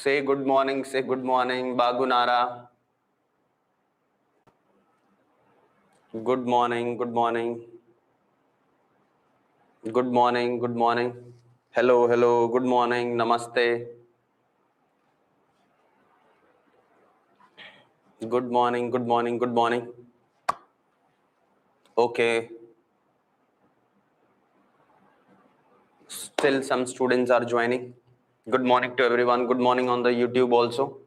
Say good morning, Bagunara. Good morning, good morning. Good morning, good morning. Hello, hello, good morning, namaste. Good morning, good morning, good morning. Okay. Still some students are joining. Good morning to everyone. Good morning on the YouTube also.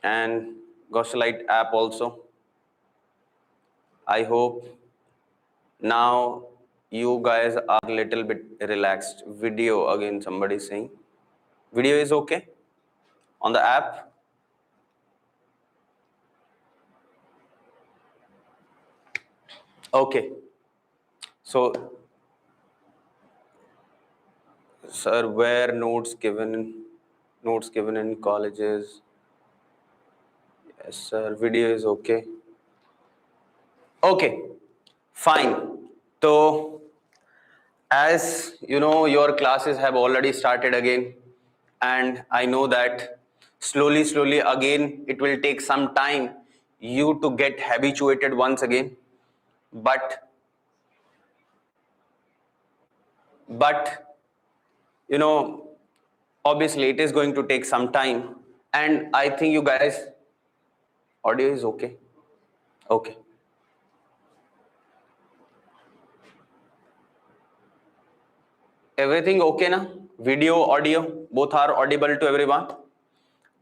And Gosalite app also. I hope now you guys are a little bit relaxed. Video again, somebody saying. Video is okay on the app. Okay. So, sir, where notes given in colleges? Yes, sir. Video is okay. Okay, fine. So, as you know, your classes have already started again, and I know that slowly again it will take some time you to get habituated once again, but you know, obviously it is going to take some time, and I think you guys, audio is okay. Okay. Everything okay na? Video, audio, both are audible to everyone?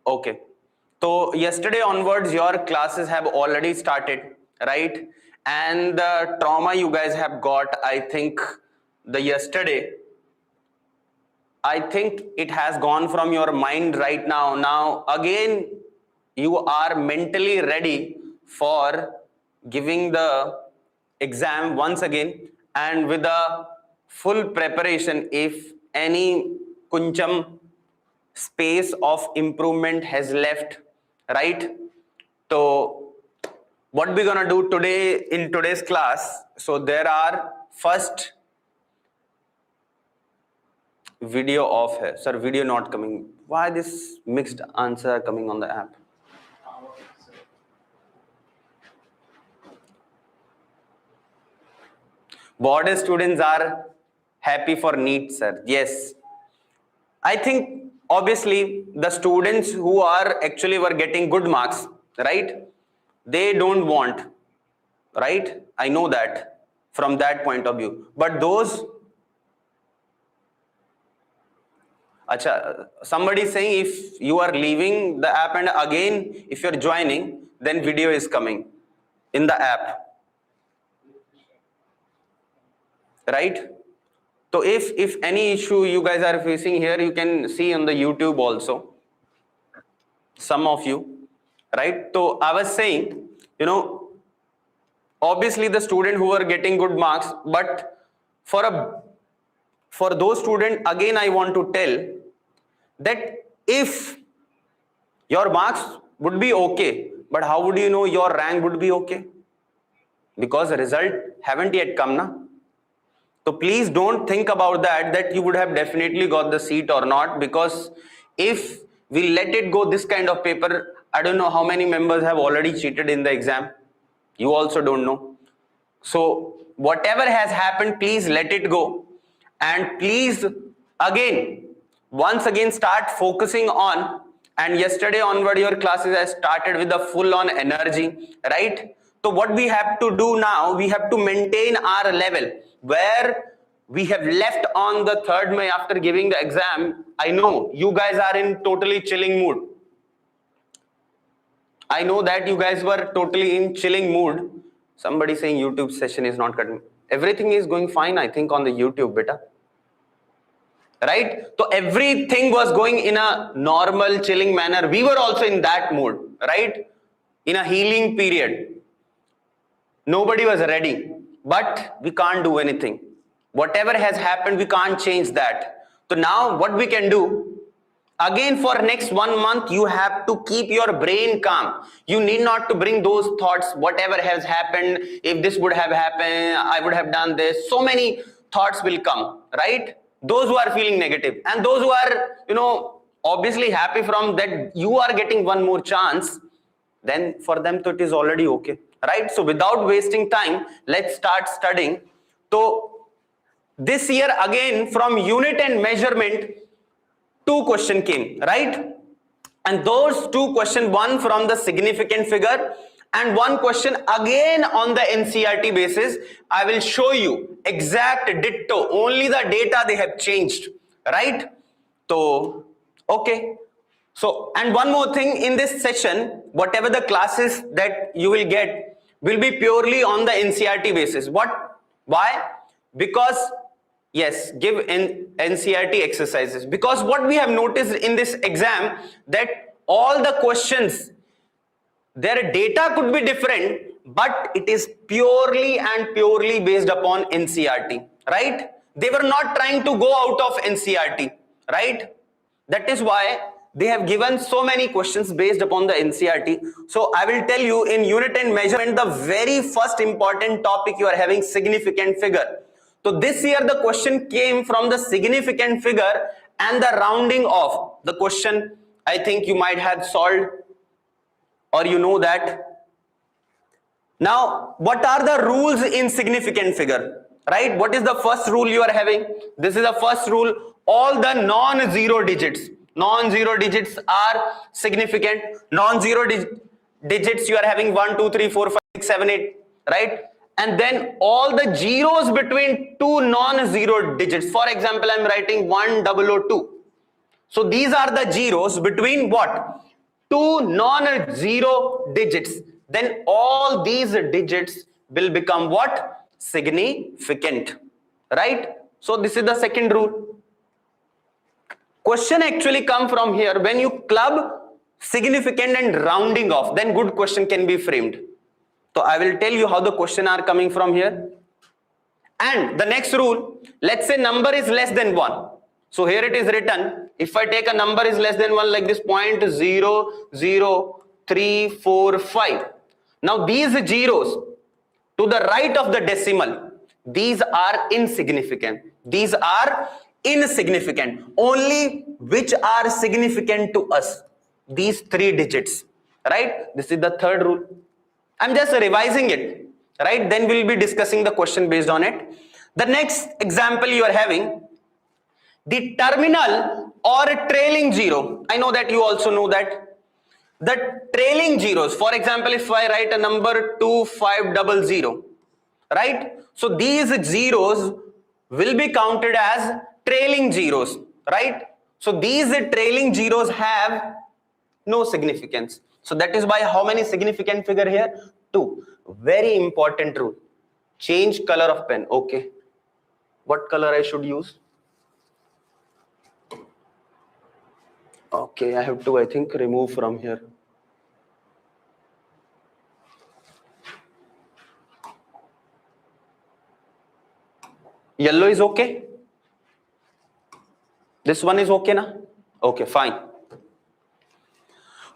Okay. So yesterday onwards, your classes have already started, right? And the trauma you guys have got, I think the yesterday, I think it has gone from your mind right now. Now again, you are mentally ready for giving the exam once again, and with a full preparation. If any kuncham space of improvement has left, right? So what we're gonna do today in today's class, so there are first video off hai. Sir, video not coming. Why this mixed answer coming on the app? Board students are happy for NEET, sir. Yes. I think obviously the students who are actually were getting good marks, right? They don't want, right? I know that from that point of view. But those, acha, somebody is saying if you are leaving the app and again if you're joining, then video is coming in the app, right? So if any issue you guys are facing here, you can see on the YouTube also, some of you, right? So I was saying, you know, obviously the student who are getting good marks, but for those students, again I want to tell that if your marks would be okay, but how would you know your rank would be okay? Because the result haven't yet come, na? So please don't think about that you would have definitely got the seat or not, because if we let it go this kind of paper, I don't know how many members have already cheated in the exam. You also don't know. So whatever has happened, please let it go, and please once again start focusing on, and yesterday onward your classes have started with the full on energy, right? So what we have to do now, we have to maintain our level where we have left on the 3rd May after giving the exam. I know you guys are in totally chilling mood. I know that you guys were totally in chilling mood. Somebody saying YouTube session is not cutting. Everything is going fine, I think, on the YouTube, beta. Right? So everything was going in a normal, chilling manner. We were also in that mood, right? In a healing period. Nobody was ready, but we can't do anything. Whatever has happened, we can't change that. So now what we can do, again for next 1 month, you have to keep your brain calm. You need not to bring those thoughts, whatever has happened, if this would have happened, I would have done this. So many thoughts will come, right? Those who are feeling negative, and those who are, obviously happy from that you are getting one more chance, then for them it is already okay, right? So without wasting time, let's start studying. So this year again from unit and measurement, 2 questions came, right? And those 2 questions, one from the significant figure and 1 question again on the NCERT basis. I will show you exact ditto, only the data they have changed, right? So okay, so and one more thing, in this session whatever the classes that you will get will be purely on the NCERT basis. Why? Because yes, give in NCERT exercises, because what we have noticed in this exam that all the questions, their data could be different, but it is purely and purely based upon NCERT, right? They were not trying to go out of NCERT, right? That is why they have given so many questions based upon the NCERT. So I will tell you, in unit and measurement, the very first important topic you are having significant figure. So this year the question came from the significant figure and the rounding off. The question I think you might have solved, or you know that. Now what are the rules in significant figure, right? What is the first rule you are having? This is the first rule. All the non-zero digits are significant. Non-zero digits you are having 1 2 3 4 5 6 7 8, right? And then all the zeros between 2 non-zero digits, for example I am writing 1002. So these are the zeros between what? 2 non-zero digits. Then all these digits will become what? Significant, right? So this is the second rule. Question actually come from here. When you club significant and rounding off, then good question can be framed. So I will tell you how the question are coming from here. And the next rule, let's say number is less than 1. So here it is written, if I take a number is less than 1 like this, 0.00345. Now these zeros to the right of the decimal, these are insignificant. These are insignificant. Only which are significant to us? These 3 digits, right? This is the third rule. I'm just revising it, right? Then we'll be discussing the question based on it. The next example you are having, the terminal or trailing zero. I know that you also know that. The trailing zeros, for example, if I write a number 2500, right? So these zeros will be counted as trailing zeros, right? So these trailing zeros have no significance. So that is why how many significant figure here? 2. Very important rule. Change color of pen. Okay. What color I should use? Okay, I have to, I think, remove from here. Yellow is okay? This one is okay na? Okay, fine.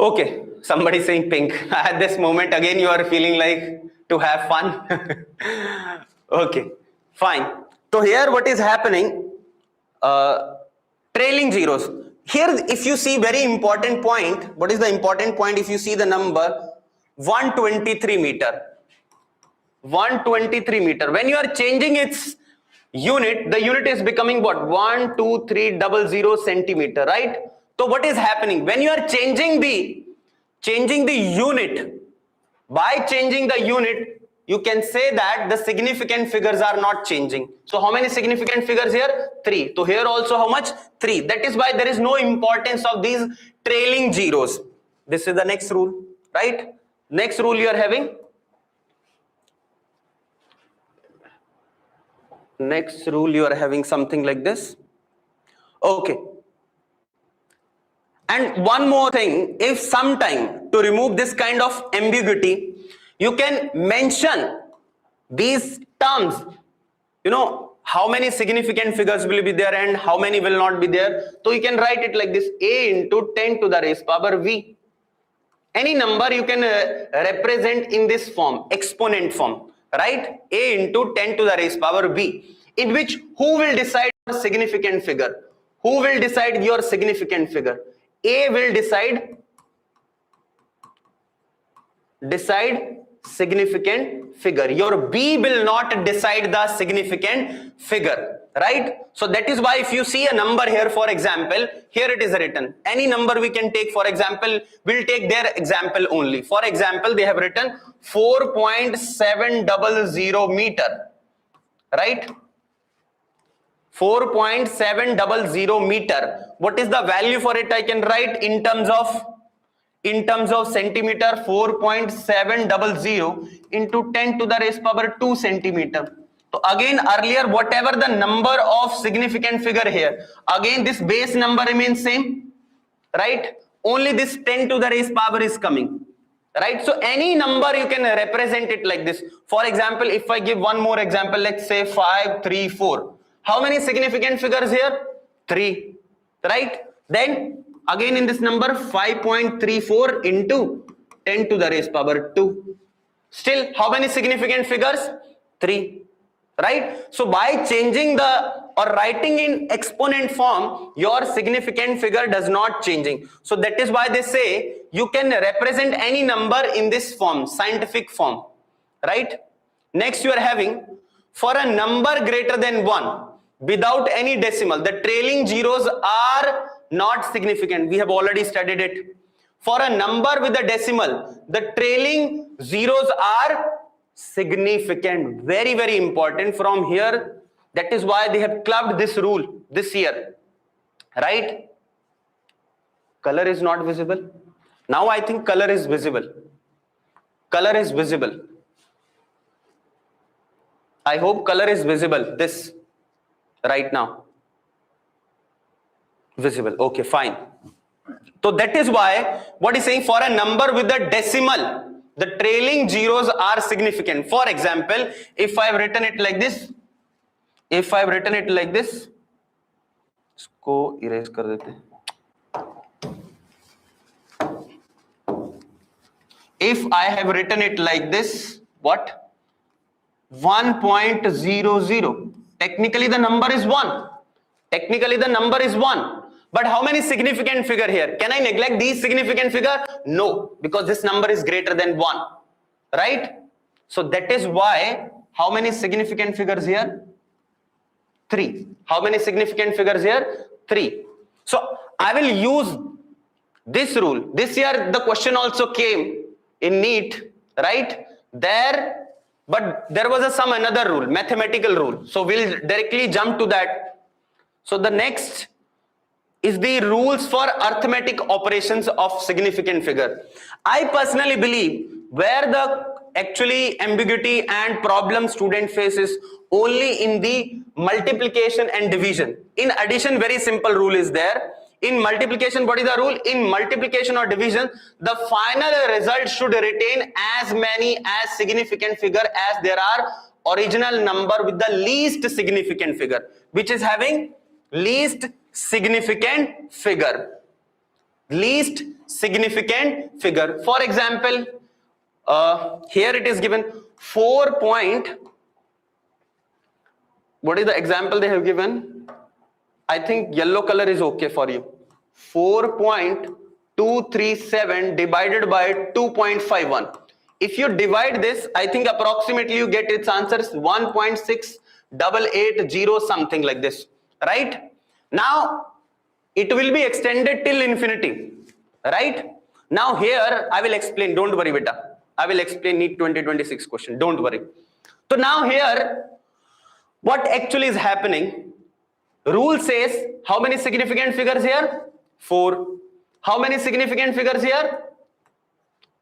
Okay, somebody saying pink. At this moment, again, you are feeling like to have fun. Okay, fine. So here what is happening? Trailing zeros. Here, if you see very important point, what is the important point? If you see the number 123 meter. 123 meter. When you are changing its unit, the unit is becoming what? 12300 centimeter, right? So what is happening? When you are changing the unit, by changing the unit, you can say that the significant figures are not changing. So how many significant figures here? 3. So here also how much? 3. That is why there is no importance of these trailing zeros. This is the next rule, right? Next rule you are having. Next rule you are having something like this. Okay. And one more thing, if sometime to remove this kind of ambiguity, you can mention these terms, you know, how many significant figures will be there and how many will not be there. So you can write it like this: a into 10 to the raised power v. Any number you can represent in this form, exponent form, right? A into 10 to the raised power v, in which who will decide your significant figure? Who will decide your significant figure? A will decide significant figure. Your B will not decide the significant figure, right? So that is why if you see a number here, for example, here it is written, any number we can take. For example, we'll take their example only. For example, they have written 4.700 meter, right? 4.700 meter. What is the value for it? I can write in terms of centimeter. 4.700 into 10 to the raised power 2 centimeter. So again, earlier whatever the number of significant figure here, again this base number remains same, right? Only this 10 to the raised power is coming, right? So any number you can represent it like this. For example, if I give one more example, let's say 5, 3, 4. How many significant figures here? 3, right? Then again in this number 5.34 into 10 to the raised power 2. Still how many significant figures? 3, right? So by changing or writing in exponent form, your significant figure does not changing. So that is why they say you can represent any number in this form, scientific form, right? Next you are having, for a number greater than 1 without any decimal, the trailing zeros are not significant. We have already studied it. For a number with a decimal, the trailing zeros are significant. Very, very important from here. That is why they have clubbed this rule this year, right? Color is not visible. Now I think color is visible. Color is visible. I hope color is visible. This right now. Visible. Okay, fine. So that is why what is saying, for a number with a decimal, the trailing zeros are significant. For example, if I have written it like this, इसको erase कर देते हैं. If I have written it like this, what? 1.00. Technically the number is 1. But how many significant figure here? Can I neglect these significant figure? No, because this number is greater than 1, right? So that is why, how many significant figures here? 3. How many significant figures here? 3. So I will use this rule. This year the question also came in NEET, right? But there was some another rule, mathematical rule. So we'll directly jump to that. So the next is the rules for arithmetic operations of significant figure. I personally believe where the actually ambiguity and problem student faces only in the multiplication and division. In addition, very simple rule is there. In multiplication, what is the rule? In multiplication or division, the final result should retain as many as significant figure as there are original number with the least significant figure, which is having least significant figure. Least significant figure. For example, here it is given 4 point. What is the example they have given? I think yellow color is okay for you. 4.237 divided by 2.51. If you divide this, I think approximately you get its answers 1.6880 something like this, right? Now it will be extended till infinity, right? Now here I will explain, don't worry beta, I will explain NEET 2026 question, don't worry. So now here what actually is happening, rule says how many significant figures here? 4. How many significant figures here?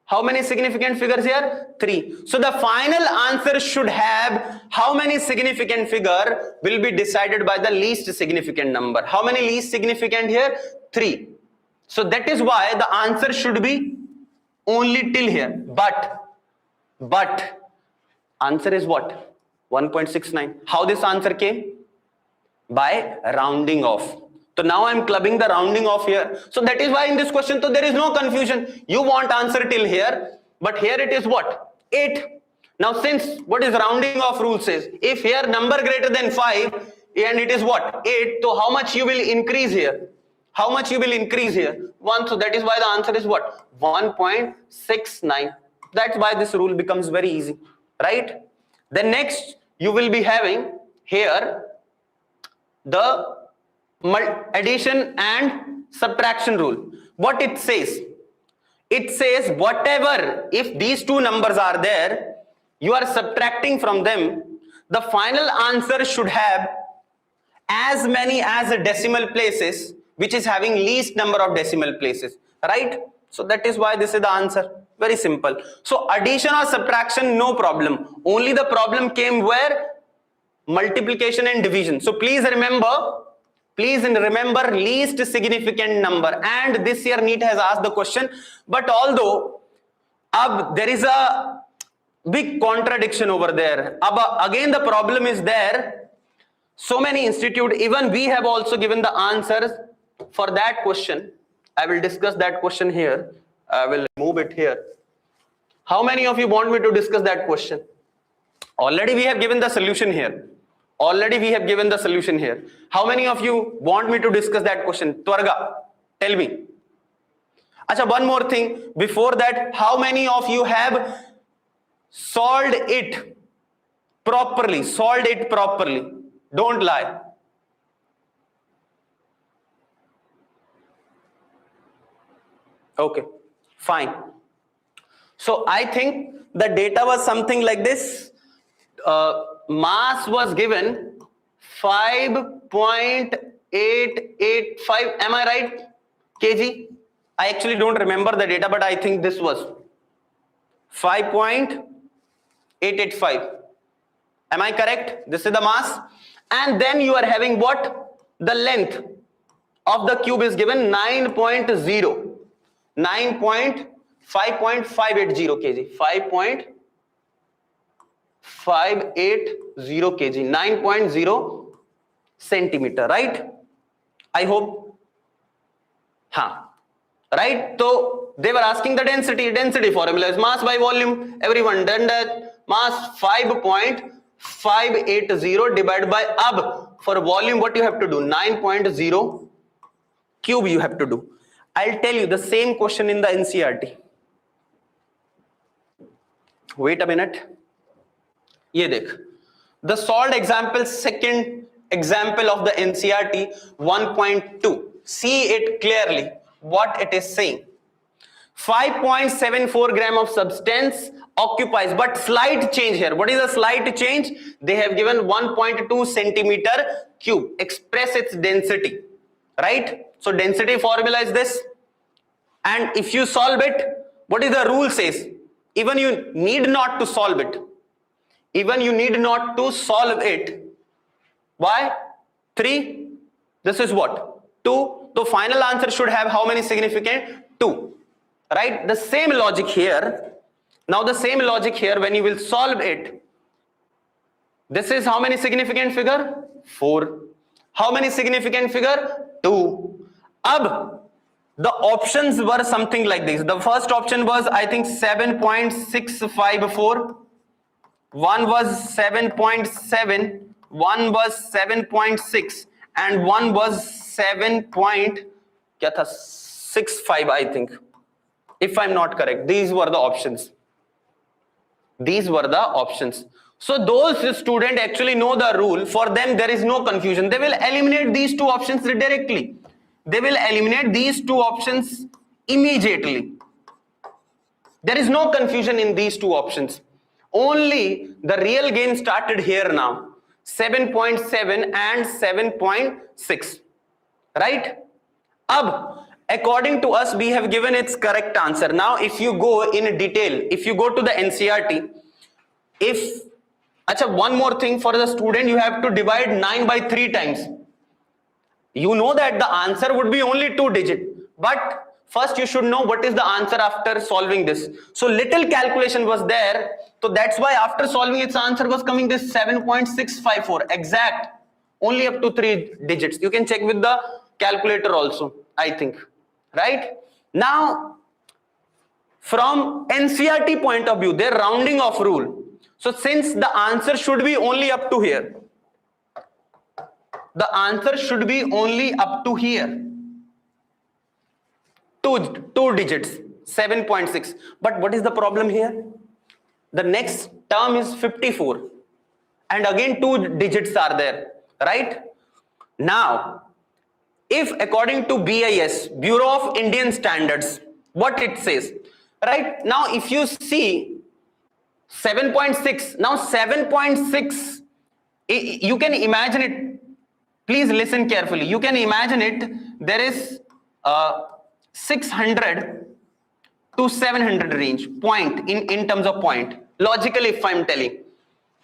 How many significant figures here? 3. So the final answer should have how many significant figure will be decided by the least significant number. How many least significant here? 3. So that is why the answer should be only till here. But answer is what? 1.69. How this answer came? By rounding off. So now I'm clubbing the rounding off here. So that is why in this question, so there is no confusion. You want answer till here, but here it is what? 8. Now since what is rounding off rule says, if here number greater than 5 and it is what? 8, so how much you will increase here? How much you will increase here? 1. So that is why the answer is what? 1.69. That's why this rule becomes very easy, right? Then next you will be having here the addition and subtraction rule. What it says? It says whatever, if these two numbers are there, you are subtracting from them, the final answer should have as many as decimal places, which is having least number of decimal places, right? So that is why this is the answer. Very simple. So addition or subtraction, no problem. Only the problem came where? Multiplication and division. So please remember least significant number. And this year NEET has asked the question, but although there is a big contradiction over there. Again the problem is there. So many institute, even we have also given the answers for that question. I will discuss that question here. I will move it here. How many of you want me to discuss that question? Already we have given the solution here. How many of you want me to discuss that question? Twarga, tell me. Acha, one more thing. Before that, how many of you have solved it properly? Don't lie. Okay, fine. So I think the data was something like this. Mass was given 5.885. Am I right? kg? I actually don't remember the data, but I think this was 5.885. Am I correct? This is the mass. And then you are having what? The length of the cube is given 9.0. 5.580 kg. 5.580 kg. 9.0 centimeter, right? I hope. Right? So they were asking the density. Density formula is mass by volume. Everyone done that. Mass 5.580 divided by for volume, what you have to do? 9.0 cube you have to do. I'll tell you the same question in the NCERT. Wait a minute. Ye dekh. The solved example, second example of the NCERT 1.2. See it clearly what it is saying. 5.74 gram of substance occupies, but slight change here. What is a slight change? They have given 1.2 centimeter cube. Express its density, right? So density formula is this. And if you solve it, what is the rule says? Even you need not to solve it. Why? 3. This is what? 2. The final answer should have how many significant? 2. Right? The same logic here. Now the same logic here, when you will solve it, this is how many significant figure? 4. How many significant figure? 2. The options were something like this. The first option was, I think, 7.654. One was 7.7. One was 7.6. And one was 7.65, I think. If I'm not correct. These were the options. So those students actually know the rule. For them, there is no confusion. They will eliminate these two options directly. They will eliminate these two options immediately. There is no confusion in these two options. Only the real gain started here now. 7.7 and 7.6. Right? According to us, we have given its correct answer. Now, if you go in detail, if you go to the NCERT, one more thing for the student, you have to divide 9 by 3 times. You know that the answer would be only 2 digits, but first you should know what is the answer after solving this. So little calculation was there. So that's why after solving its answer was coming this 7.654 exact, only up to 3 digits. You can check with the calculator also, I think. Right? Now, from NCERT point of view, their rounding off rule. So since the answer should be only up to here, the answer should be only up to here. two digits, 7.6. But what is the problem here? The next term is 54, and again 2 digits are there, right? Now, if according to BIS, Bureau of Indian Standards, what it says, right? Now, if you see 7.6, now 7.6, you can imagine it. Please listen carefully. You can imagine it. There is 600 to 700 range point in terms of point. Logically, if I'm telling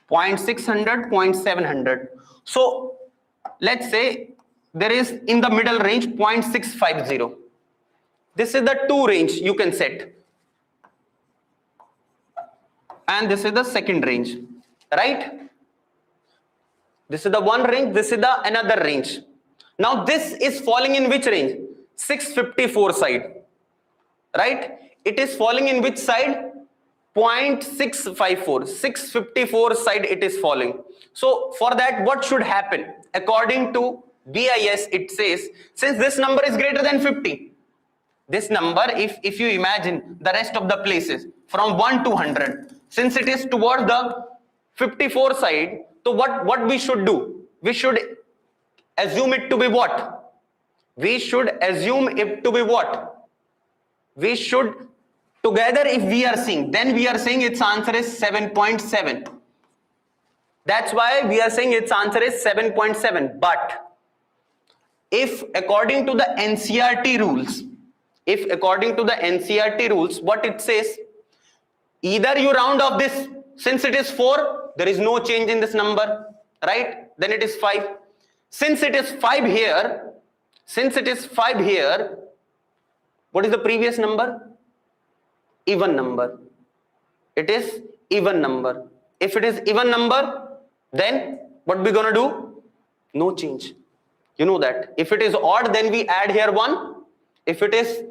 0.600, 0.700. So let's say there is in the middle range 0.650. This is the 2 range you can set. And this is the second range, right? This is the one range, this is the another range. Now this is falling in which range? 654 side, right? It is falling in which side? 0.654, 654 side it is falling. So for that, what should happen? According to BIS, it says, since this number is greater than 50, this number, if you imagine the rest of the places from 1 to 100, since it is towards the 54 side, so what we should do? We should assume it to be what? We should assume it to be what? We should, together if we are seeing, then we are saying its answer is 7.7. That's why we are saying its answer is 7.7. But if according to the NCERT rules, what it says, either you round off this, since it is 4, there is no change in this number, right? Then it is 5. Since it is 5 here, what is the previous number? Even number. It is even number. If it is even number, then what we gonna do? No change. You know that. If it is odd, then we add here 1. If it is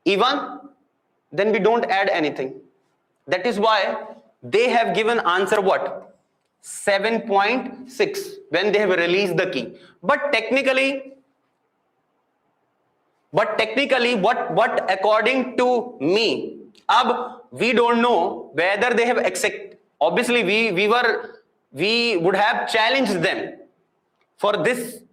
even, then we don't add anything. That is why they have given answer what? 7.6 when they have released the key. But technically what according to me, we don't know whether they have accepted. Obviously we would have challenged them for this.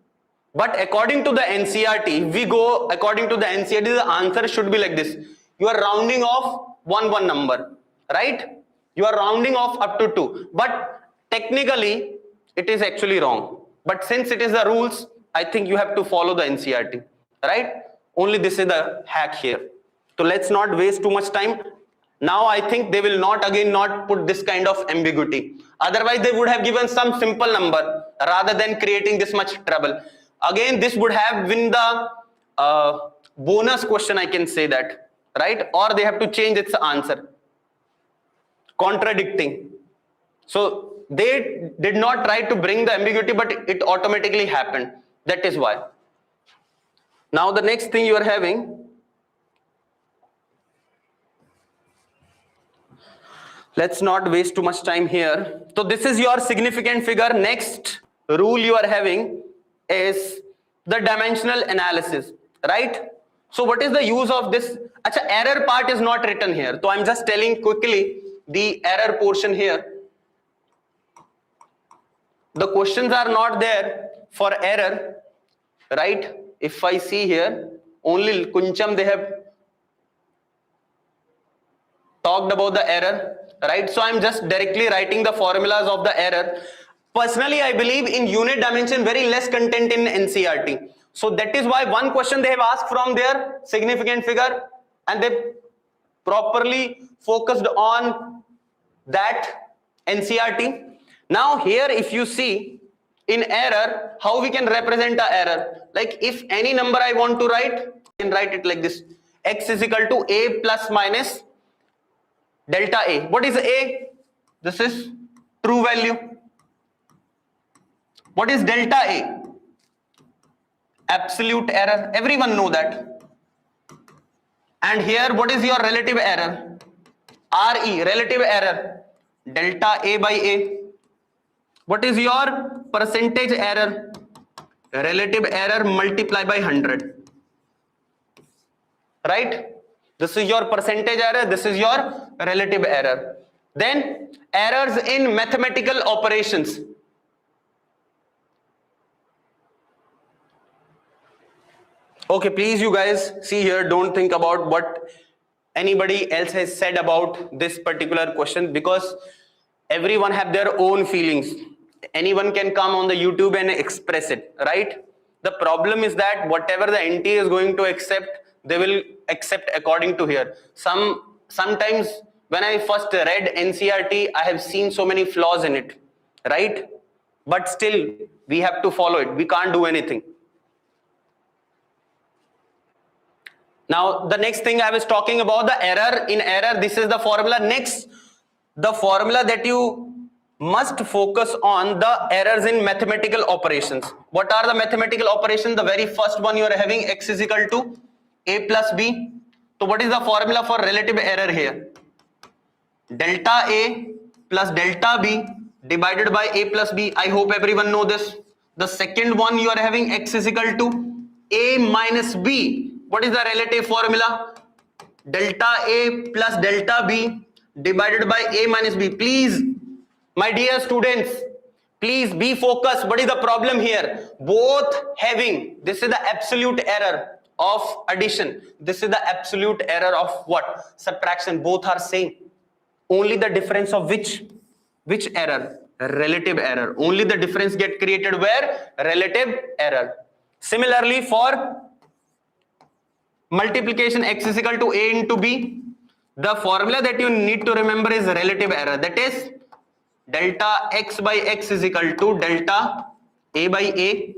But according to the NCERT, we go according to the NCERT, the answer should be like this. You are rounding off one number, right? You are rounding off up to 2. But technically, it is actually wrong. But since it is the rules, I think you have to follow the NCERT, right? Only this is the hack here. So let's not waste too much time. Now I think they will not put this kind of ambiguity. Otherwise, they would have given some simple number rather than creating this much trouble. Again, this would have been the bonus question, I can say that, right? Or they have to change its answer. Contradicting. So they did not try to bring the ambiguity, but it automatically happened. That is why. Now the next thing you are having, let's not waste too much time here. So this is your significant figure. Next rule you are having is the dimensional analysis, right? So what is the use of this? Achha, error part is not written here. So I'm just telling quickly the error portion here. The questions are not there for error, right? If I see here, only Kuncham they have talked about the error, right? So I'm just directly writing the formulas of the error. Personally, I believe in unit dimension very less content in NCERT. So that is why one question they have asked from their significant figure and they properly focused on that NCERT. Now here if you see in error, how we can represent a error? Like if any number I want to write, I can write it like this. X is equal to a plus minus delta a. What is a? This is true value. What is delta a? Absolute error. Everyone know that. And here what is your relative error? RE, relative error. Delta a by a. What is your percentage error? Relative error multiplied by 100. right? This is your percentage error, this is your relative error. Then errors in mathematical operations. Okay, please you guys see here, don't think about what anybody else has said about this particular question, because everyone have their own feelings. Anyone can come on the YouTube and express it, right? The problem is that whatever the NT is going to accept, they will accept according to here. Sometimes when I first read NCERT, I have seen so many flaws in it, right? But still we have to follow it. We can't do anything. Now the next thing I was talking about, the error in error, this is the formula. Next, the formula that you must focus on, the errors in mathematical operations. What are the mathematical operations? The very first one you are having, x is equal to a plus b. So what is the formula for relative error here? Delta a plus delta b divided by a plus b. I hope everyone know this. The second one you are having, x is equal to a minus b. What is the relative formula? Delta a plus delta b divided by a minus b. Please, my dear students, please be focused. What is the problem here? Both having, this is the absolute error of addition, this is the absolute error of what? Subtraction. Both are same. Only the difference of which error? Relative error. Only the difference get created where? Relative error. Similarly for multiplication, x is equal to a into b, the formula that you need to remember is relative error. That is delta x by x is equal to delta a by a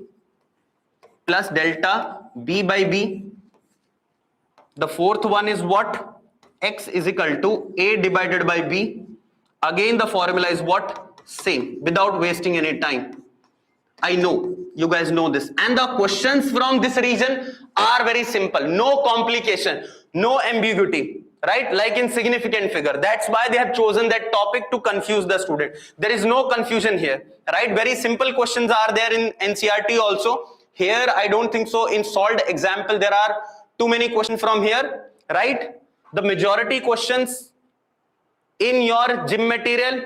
plus delta b by b. The fourth one is what? X is equal to a divided by b. Again the formula is what? Same, without wasting any time. I know you guys know this, and the questions from this region are very simple. No complication, no ambiguity, right? Like in significant figure. That's why they have chosen that topic, to confuse the student. There is no confusion here, right? Very simple questions are there in NCERT also. Here I don't think so. In solved example there are too many questions from here, right? The majority questions in your gym material,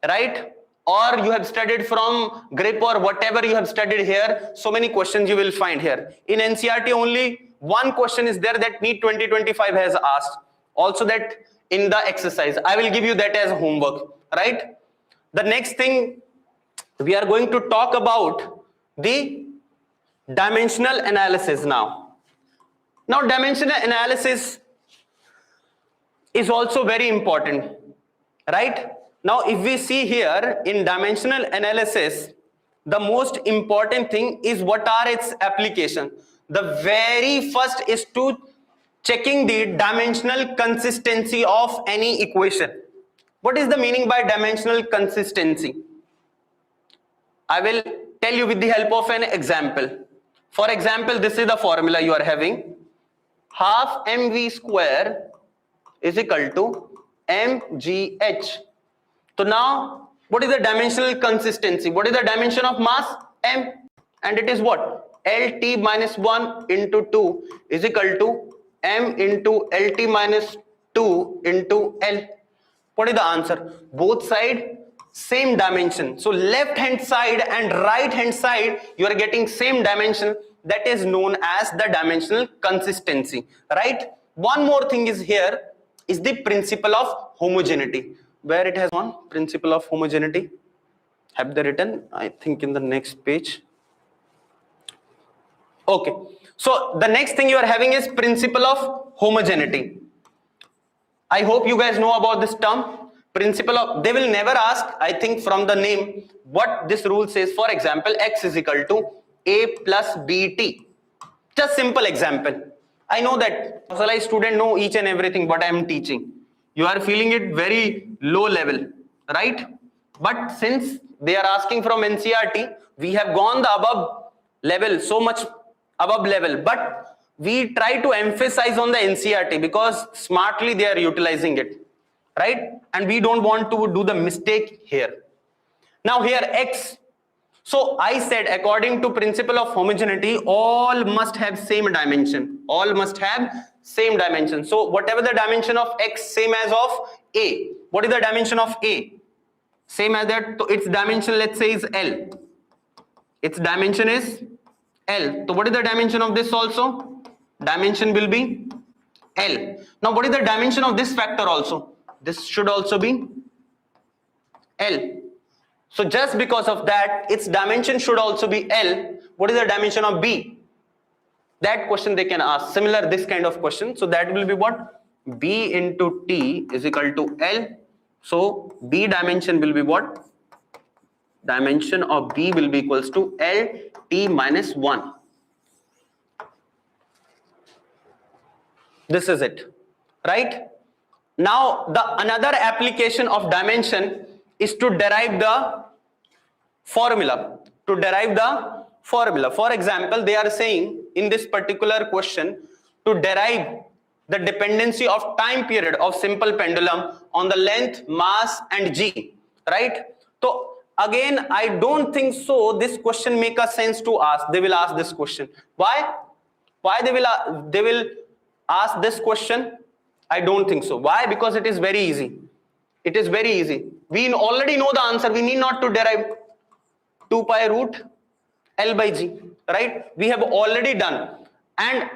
right? Or you have studied from grip or whatever you have studied here, so many questions you will find here. In NCERT only one question is there that NEET 2025 has asked. Also that in the exercise, I will give you that as homework, right? The next thing we are going to talk about, the dimensional analysis now. Now dimensional analysis is also very important, right? Now if we see here in dimensional analysis, the most important thing is what are its application. The very first is to checking the dimensional consistency of any equation. What is the meaning by dimensional consistency? I will tell you with the help of an example. For example, this is the formula you are having. Half mv square is equal to mgh. So now, what is the dimensional consistency? What is the dimension of mass? M. And it is what? LT minus 1 into 2 is equal to M into LT minus 2 into L. What is the answer? Both side same dimension. So left hand side and right hand side, you are getting same dimension. That is known as the dimensional consistency, right? One more thing is here, is the principle of homogeneity. Where it has one principle of homogeneity, have they written? I think in the next page. Okay, so the next thing you are having is principle of homogeneity. I hope you guys know about this term, principle of, they will never ask, I think from the name, what this rule says. For example, x is equal to a plus bt. Just simple example. I know that Gosalites student know each and everything what I am teaching. You are feeling it very low level, right? But since they are asking from NCERT, we have gone the above level, so much above level, but we try to emphasize on the NCERT because smartly they are utilizing it, right? And we don't want to do the mistake here. Now here x, so I said according to principle of homogeneity, all must have same dimension. All must have same dimension. So whatever the dimension of x, same as of a. What is the dimension of a? Same as that. So its dimension, let's say, is L. Its dimension is L. So what is the dimension of this also? Dimension will be L. Now what is the dimension of this factor also? This should also be L. So just because of that, its dimension should also be L. What is the dimension of B? That question they can ask. Similar, this kind of question. So that will be what? B into T is equal to L. So B dimension will be what? Dimension of B will be equals to L T minus 1. This is it, right? Now the another application of dimension is to derive the formula. To derive the formula. For example, they are saying in this particular question to derive the dependency of time period of simple pendulum on the length, mass and G, right? So again, I don't think so this question make a sense to ask. They will ask this question. Why they will ask this question? I don't think so. Why? Because it is very easy. It is very easy. We already know the answer. We need not to derive 2 pi root L by G, right? We have already done. And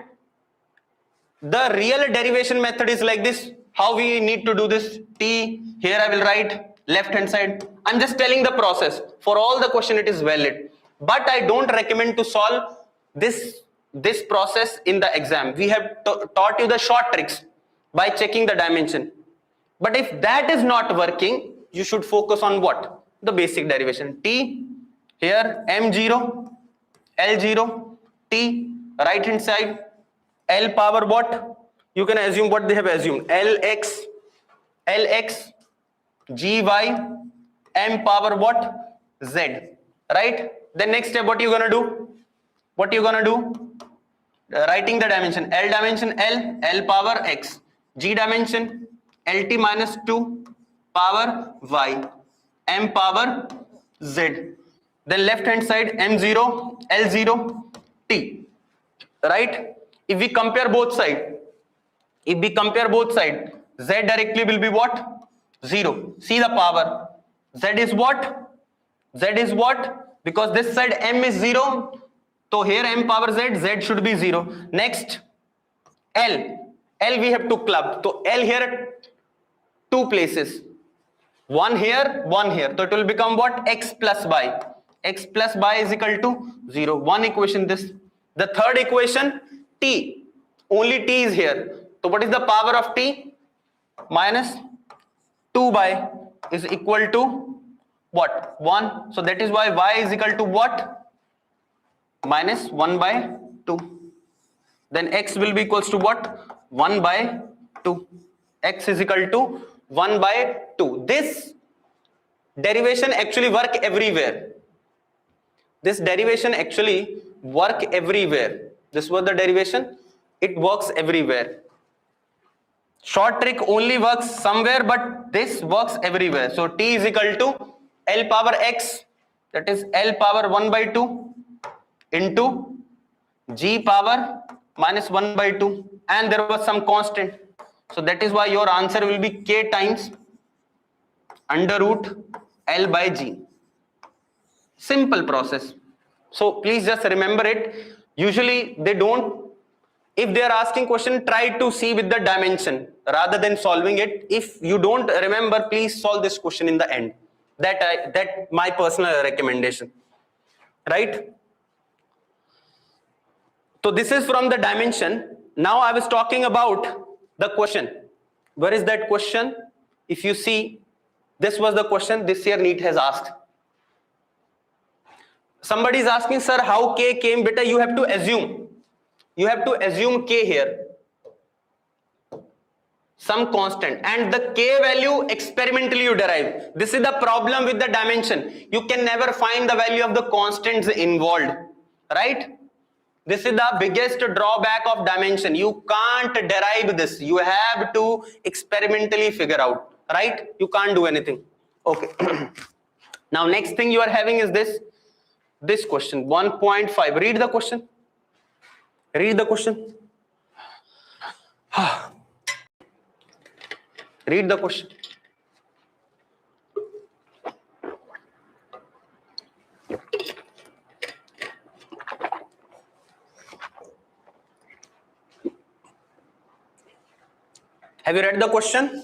the real derivation method is like this. How we need to do this? T, here I will write left hand side. I'm just telling the process. For all the question it is valid. But I don't recommend to solve this process in the exam. We have taught you the short tricks by checking the dimension. But if that is not working, you should focus on what? The basic derivation. T, here M0, L0, T, right hand side, L power what? You can assume what they have assumed. LX, GY, M power what? Z, right? Then next step, what you gonna do? What you gonna do? Writing the dimension. L dimension L power X. G dimension LT minus 2 power Y. M power Z. Then left hand side M0, L0, T. Right? If we compare both sides, Z directly will be what? 0. See the power. Z is what? Because this side M is 0. So here M power Z should be 0. Next, L we have to club. So L here, 2 places. One here. So it will become what? X plus Y. X plus Y is equal to 0. One equation this. The third equation, T. Only T is here. So what is the power of T? Minus 2 by is equal to what? 1. So that is why Y is equal to what? Minus 1 by 2. Then X will be equals to what? 1 by 2. X is equal to 1 by 2. This derivation actually work everywhere. This derivation actually work everywhere. This was the derivation. It works everywhere. Short trick only works somewhere, but this works everywhere. So T is equal to L power X, that is L power 1 by 2 into G power minus 1 by 2, and there was some constant. So that is why your answer will be K times under root L by G. Simple process. So please just remember it. Usually they don't, if they are asking question, try to see with the dimension rather than solving it. If you don't remember, please solve this question in the end. That my personal recommendation, right? So this is from the dimension. Now I was talking about the question. Where is that question? If you see, this was the question this year NEET has asked. Somebody is asking, sir, how K came? Beta, you have to assume. You have to assume K here. Some constant, and the K value experimentally you derive. This is the problem with the dimension. You can never find the value of the constants involved, right? This is the biggest drawback of dimension. You can't derive this. You have to experimentally figure out, right? You can't do anything. Okay. Now next thing you are having is this question, 1.5. Read the question. Read the question. Read the question. Have you read the question?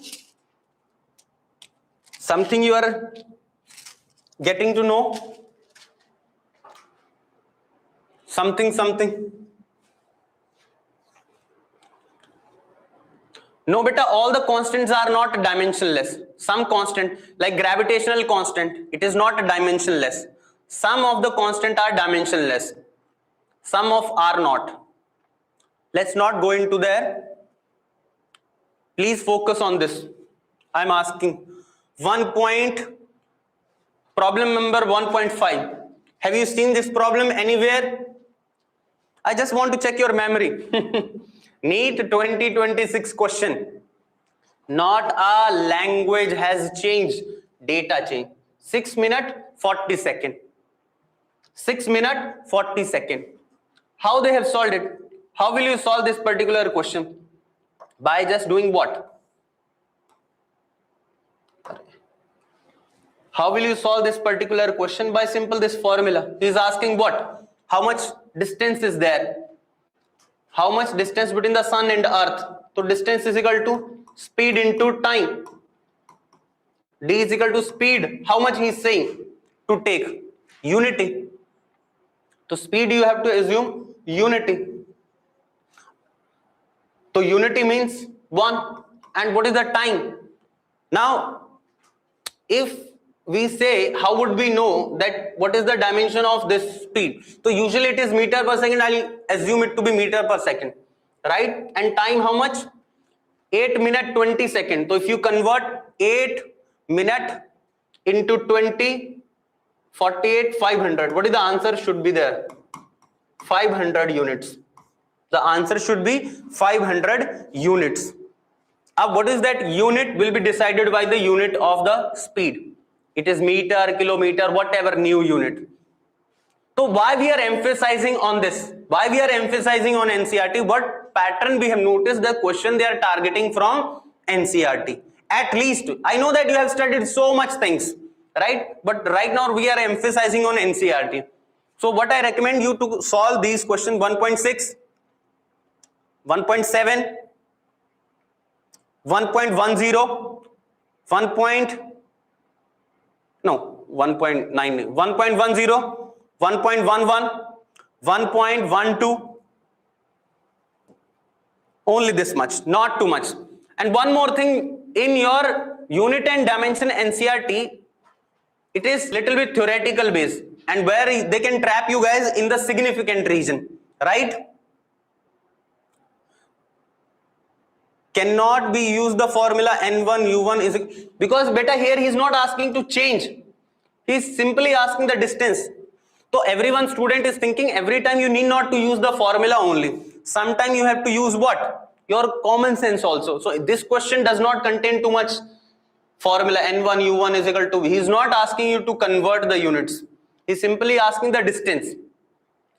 Something you are getting to know? Something. No, beta, all the constants are not dimensionless. Some constant, like gravitational constant, it is not dimensionless. Some of the constant are dimensionless. Some of are not. Let's not go into there. Please focus on this. I'm asking. Problem number 1.5. Have you seen this problem anywhere? I just want to check your memory. NEET 2026 question. Not a language has changed, data change. 6 minutes 40 seconds. 6 minutes 40 seconds. How they have solved it? How will you solve this particular question? By just doing what? How will you solve this particular question? By simple this formula. He is asking what? How much distance is there? How much distance between the sun and earth? So distance is equal to speed into time. D is equal to speed. How much he is saying to take? Unity. So speed you have to assume unity. So unity means 1. And what is the time? Now, if we say, how would we know that what is the dimension of this speed? So usually it is meter per second. I'll assume it to be meter per second, right? And time how much? 8 minutes 20 seconds. So if you convert 8 minutes into 20, 48, 500. What is the answer? Should be there? 500 units. The answer should be 500 units. What is that unit will be decided by the unit of the speed. It is meter, kilometer, whatever new unit. So why we are emphasizing on this? Why we are emphasizing on NCERT? What pattern we have noticed the question they are targeting from NCERT? At least, I know that you have studied so much things, right? But right now we are emphasizing on NCERT. So what I recommend you to solve these questions 1.6, 1.7, 1.10, 1.9, 1.10, 1.11, 1.12, only this much, not too much. And one more thing, in your unit and dimension NCERT, it is little bit theoretical based, and where they can trap you guys in the significant region, right? Cannot be used the formula N1 U1 is, because beta here he is not asking to change, he is simply asking the distance. So everyone student is thinking every time you need not to use the formula only, sometime you have to use what? Your common sense also. So this question does not contain too much formula N1 U1 is equal to, he is not asking you to convert the units, he is simply asking the distance,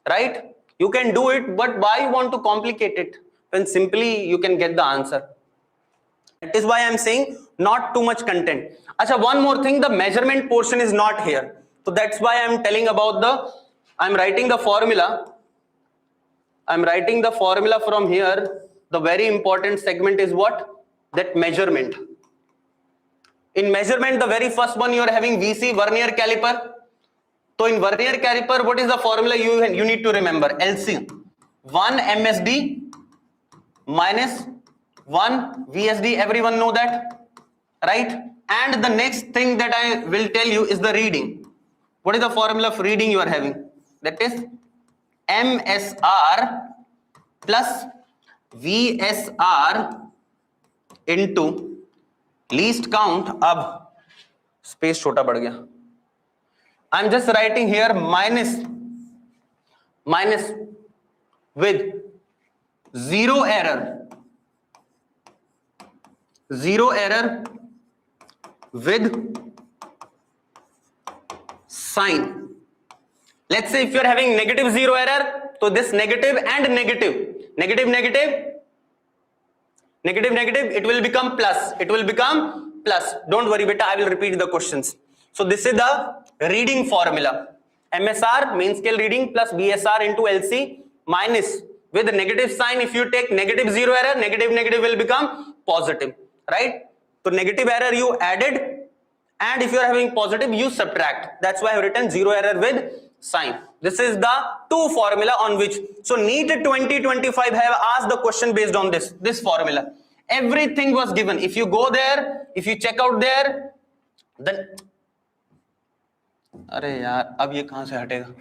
right? You can do it, but why you want to complicate it when simply you can get the answer? That is why I am saying not too much content. Acha, one more thing, the measurement portion is not here. So that's why I am telling about the, I am writing the formula. I am writing the formula from here. The very important segment is what? That measurement. In measurement, the very first one you are having VC, vernier caliper. So in vernier caliper, what is the formula you need to remember? LC. 1 MSD minus 1 VSD. Everyone know that, right? And the next thing that I will tell you is the reading. What is the formula of reading you are having? That is MSR plus VSR into least count. Ab space छोटा बढ़ गया. I'm just writing here minus with zero error with sign. Let's say if you are having negative zero error, so this negative and negative Negative, negative, it will become plus. It will become plus. Don't worry, beta, I will repeat the questions. So this is the reading formula. MSR, main scale reading, plus BSR into LC minus, with negative sign, if you take negative zero error, negative negative will become positive, right? So negative error you added, and if you are having positive you subtract. That's why I have written zero error with sign. This is the two formula on which, so NEET 2025 have asked the question based on this formula. Everything was given. If you go there, if you check out there, then अरे यार अब ये कहां से हटेगा?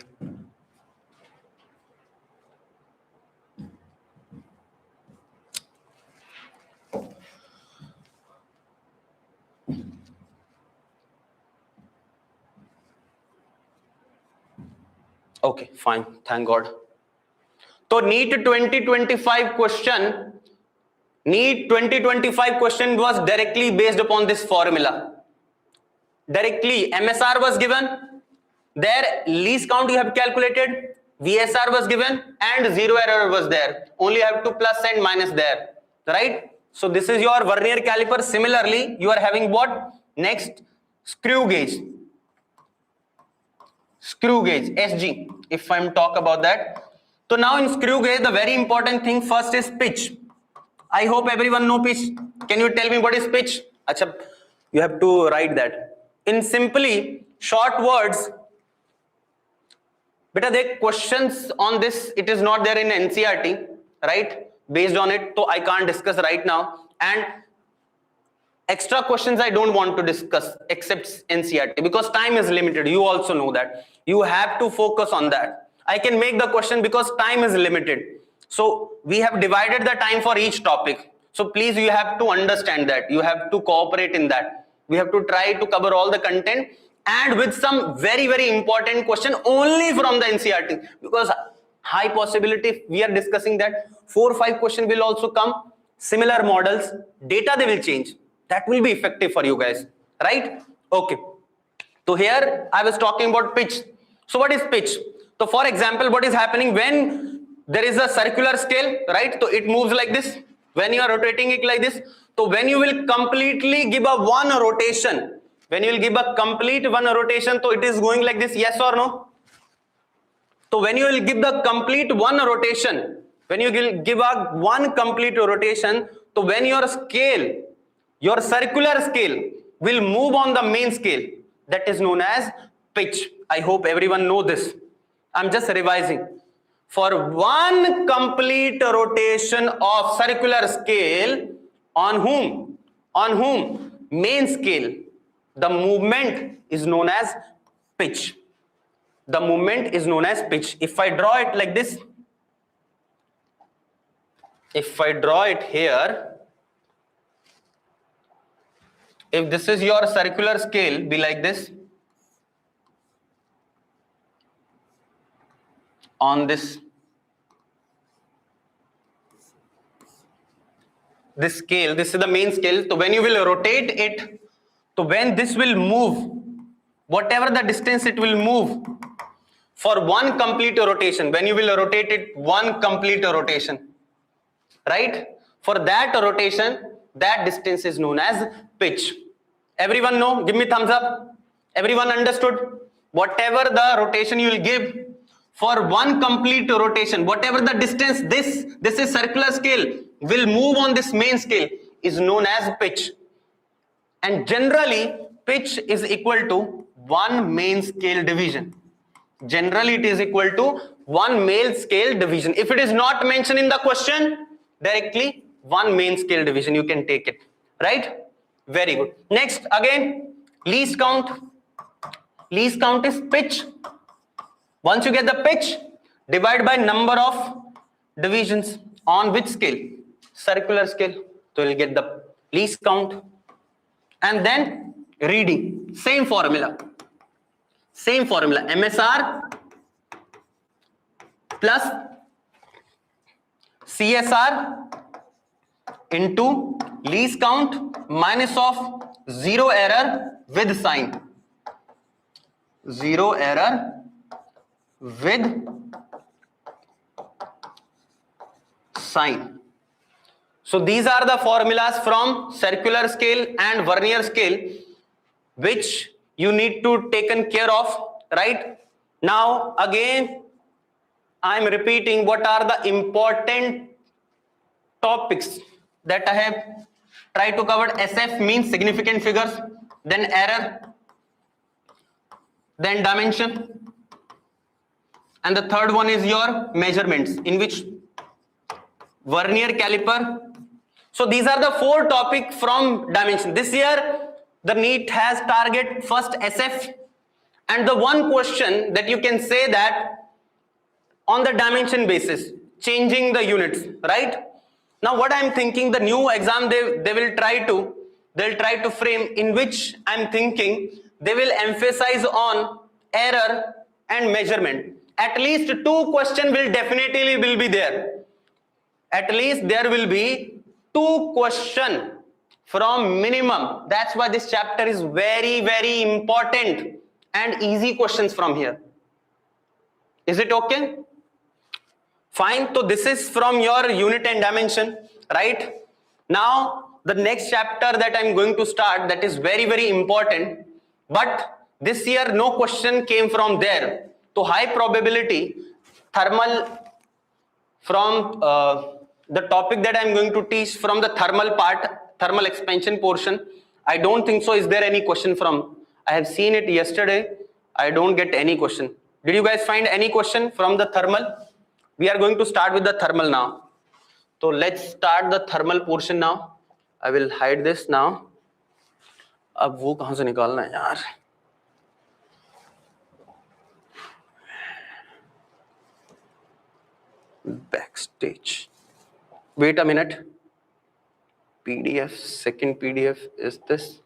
Okay, fine, thank God. So NEET 2025 question, NEET 2025 question was directly based upon this formula. Directly, MSR was given, their least count you have calculated, VSR was given, and zero error was there. Only have to plus and minus there, right? So this is your vernier caliper. Similarly, you are having what? Next, screw gauge. Screw gauge, SG, if I'm talk about that. So now in screw gauge, the very important thing first is pitch. I hope everyone know pitch. Can you tell me what is pitch? Achha, you have to write that. In simply short words, beta, the questions on this, it is not there in NCERT, right? Based on it, so I can't discuss right now. And extra questions I don't want to discuss except NCERT because time is limited. You also know that. You have to focus on that. I can make the question because time is limited. So we have divided the time for each topic. So please, you have to understand that. You have to cooperate in that. We have to try to cover all the content and with some very, very important question only from the NCERT, because high possibility if we are discussing that 4 or 5 questions will also come, similar models, data they will change. That will be effective for you guys, right? Okay. So here I was talking about pitch. So what is pitch? So for example, what is happening when there is a circular scale, right? So it moves like this. When you are rotating it like this, so when you will completely give a one rotation, when you will give a complete one rotation, so it is going like this, yes or no? So when you will give the complete one rotation, when you will give a one complete rotation, so when your scale, your circular scale will move on the main scale, that is known as pitch. I hope everyone know this. I'm just revising. For one complete rotation of circular scale, on whom? On whom? Main scale. The movement is known as pitch. The movement is known as pitch. If I draw it like this, if I draw it here, if this is your circular scale, be like this. On this scale, this is the main scale. So when you will rotate it, so when this will move, whatever the distance it will move for one complete rotation, when you will rotate it one complete rotation, right? For that rotation, that distance is known as pitch. Everyone know? Give me thumbs up. Everyone understood? Whatever the rotation you will give for one complete rotation, whatever the distance this is circular scale will move on this main scale is known as pitch. And generally pitch is equal to one main scale division. Generally it is equal to one main scale division. If it is not mentioned in the question directly, one main scale division, you can take it, right? Very good. Next, again, least count. Least count is pitch. Once you get the pitch, divide by number of divisions. On which scale? Circular scale. So you'll get the least count. And then reading. Same formula. Same formula. MSR plus CSR into least count minus of zero error with sign. Zero error with sign. So these are the formulas from circular scale and vernier scale which you need to taken care of, right? Now again I am repeating what are the important topics that I have tried to cover. SF means significant figures, then error, then dimension, and the third one is your measurements, in which vernier caliper. So these are the 4 topics from dimension. This year the NEET has target first SF, and the one question that you can say that on the dimension basis, changing the units, right? Now what I'm thinking, the new exam they'll try to frame, in which I'm thinking they will emphasize on error and measurement. At least 2 questions will definitely be there. At least there will be 2 questions from minimum. That's why this chapter is very, very important, and easy questions from here. Is it okay? Fine. So this is from your unit and dimension, right? Now the next chapter that I'm going to start, that is very, very important, but this year no question came from there. So high probability thermal, from the topic that I'm going to teach from the thermal part, thermal expansion portion, I don't think so is there any question from. I have seen it yesterday, I don't get any question. Did you guys find any question from the thermal? We are going to start with the thermal now. So let's start the thermal portion now. I will hide this now. अब वो कहाँ से निकालना है यार? Backstage. Wait a minute. PDF, second PDF is this.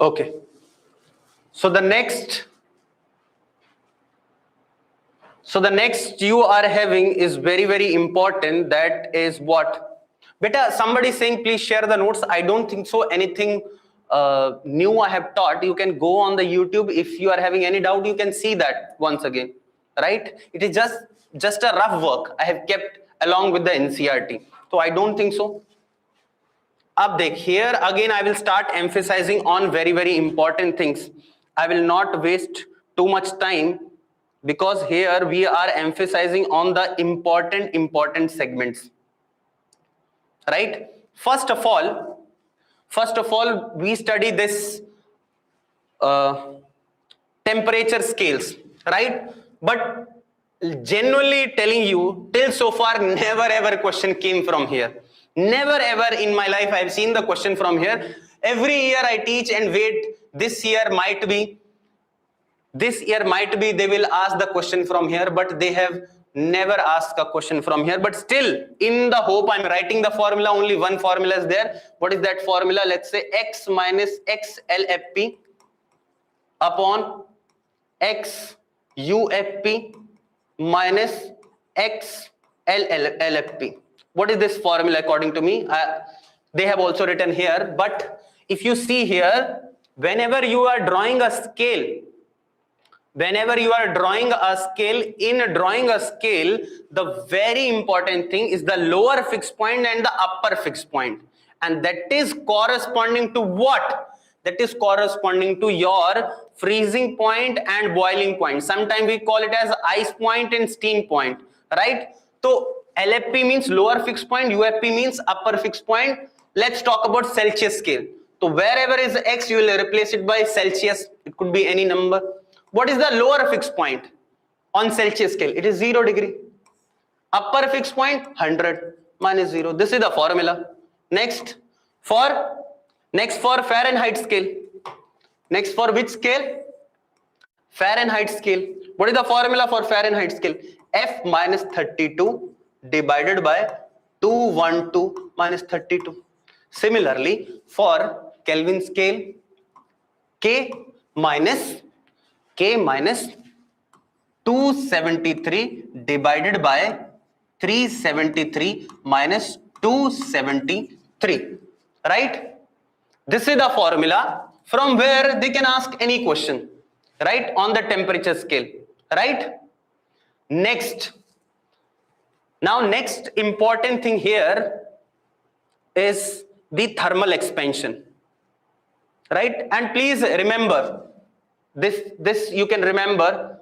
Okay. So the next you are having is very, very important. That is what? Beta, somebody saying please share the notes. I don't think so anything new I have taught. You can go on the YouTube. If you are having any doubt, you can see that once again, right? It is just a rough work I have kept along with the NCERT. So I don't think so. Up there, here again I will start emphasizing on very, very important things. I will not waste too much time, because here we are emphasizing on the important segments, right? First of all we study this temperature scales, right? But genuinely telling you, till so far never ever question came from here. Never ever in my life I've seen the question from here. Every year I teach and wait, this year might be they will ask the question from here, but they have never asked a question from here. But still, in the hope, I'm writing the formula. Only one formula is there. What is that formula? Let's say x minus x LFP upon x UFP minus x LFP. What is this formula according to me? They have also written here, but if you see here, whenever you are drawing a scale, the very important thing is the lower fixed point and the upper fixed point. And that is corresponding to what? That is corresponding to your freezing point and boiling point. Sometimes we call it as ice point and steam point, right? So LFP means lower fixed point, UFP means upper fixed point. Let's talk about Celsius scale. So wherever is X, you will replace it by Celsius. It could be any number. What is the lower fixed point on Celsius scale? It is 0 degree. Upper fixed point 100 minus 0. This is the formula. Next for Fahrenheit scale. Next for which scale? Fahrenheit scale. What is the formula for Fahrenheit scale? F minus 32 divided by 212 minus 32. Similarly, for Kelvin scale, K minus 273 divided by 373 minus 273, right? This is the formula from where they can ask any question, right, on the temperature scale, right? Next important thing here is the thermal expansion, right? And please remember this you can remember,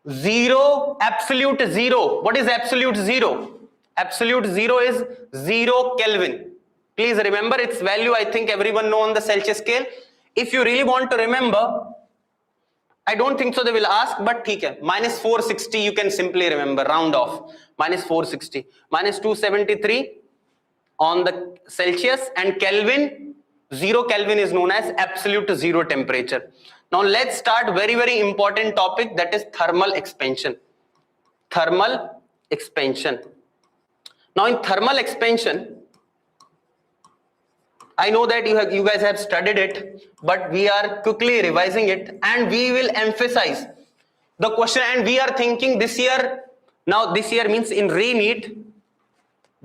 zero, absolute zero. What is absolute zero? Absolute zero is 0 Kelvin. Please remember its value. I think everyone know on the Celsius scale. If you really want to remember, I don't think so they will ask, but theek hai, minus 460 you can simply remember, round off, minus 460, minus 273 on the Celsius, and Kelvin, 0 Kelvin is known as absolute zero temperature. Now let's start very important topic, that is thermal expansion. Thermal expansion. Now in thermal expansion, I know that you guys have studied it, but we are quickly revising it and we will emphasize the question. And we are thinking this year, now this year means in NEET,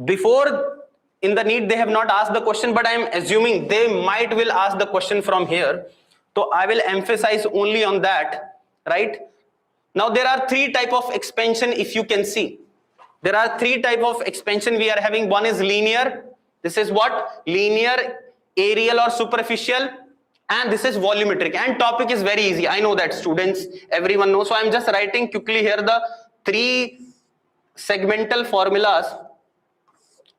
before in the NEET they have not asked the question, but I am assuming they might will ask the question from here. So I will emphasize only on that, right? Now there are three type of expansion. If you can see, there are three type of expansion we are having. One is linear. This is what? Linear, aerial or superficial. And this is volumetric. And topic is very easy. I know that students, everyone knows. So I'm just writing quickly here the three segmental formulas.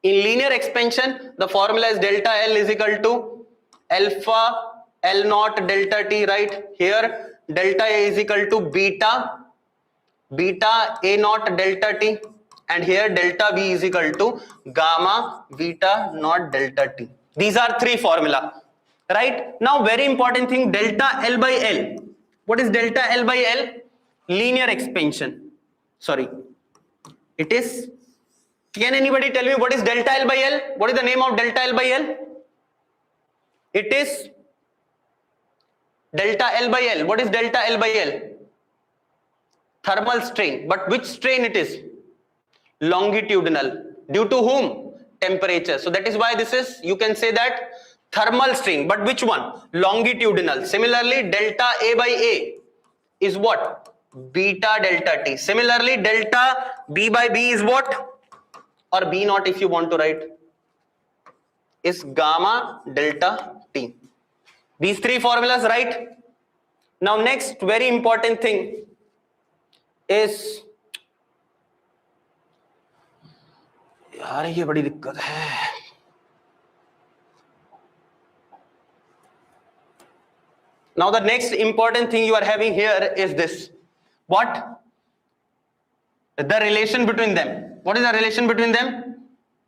In linear expansion, the formula is delta L is equal to alpha L naught delta T, right? Here delta A is equal to beta A naught delta T, and here delta B is equal to gamma beta naught delta T. These are three formula, right? Now very important thing, delta L by L. What is delta L by L? Linear expansion. Sorry, it is, can anybody tell me what is delta L by L? What is the name of delta L by L? It is delta L by L. What is delta L by L? Thermal strain. But which strain it is? Longitudinal. Due to whom? Temperature. So that is why this is, you can say that thermal strain. But which one? Longitudinal. Similarly, delta A by A is what? Beta delta T. Similarly, delta B by B is what? Or B naught if you want to write, is gamma delta T. These three formulas, right? Now next very important thing is, यार ये बड़ी दिक्कत है. Now the next important thing you are having here is this. What? The relation between them. What is the relation between them?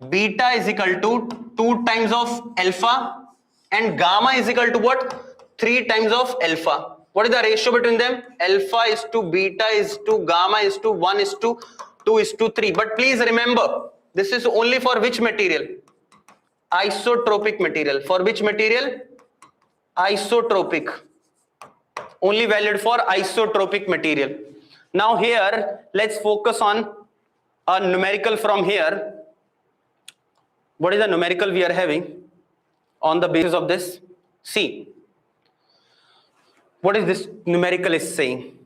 Beta is equal to 2 times of alpha and gamma is equal to what? 3 times of alpha. What is the ratio between them? Alpha is to beta is to gamma is to 1 is to 2 is to 3. But please remember, this is only for which material? Isotropic material. For which material? Isotropic. Only valid for isotropic material. Now here, let's focus on a numerical from here. What is the numerical we are having on the basis of this? See, what is this numerical is saying?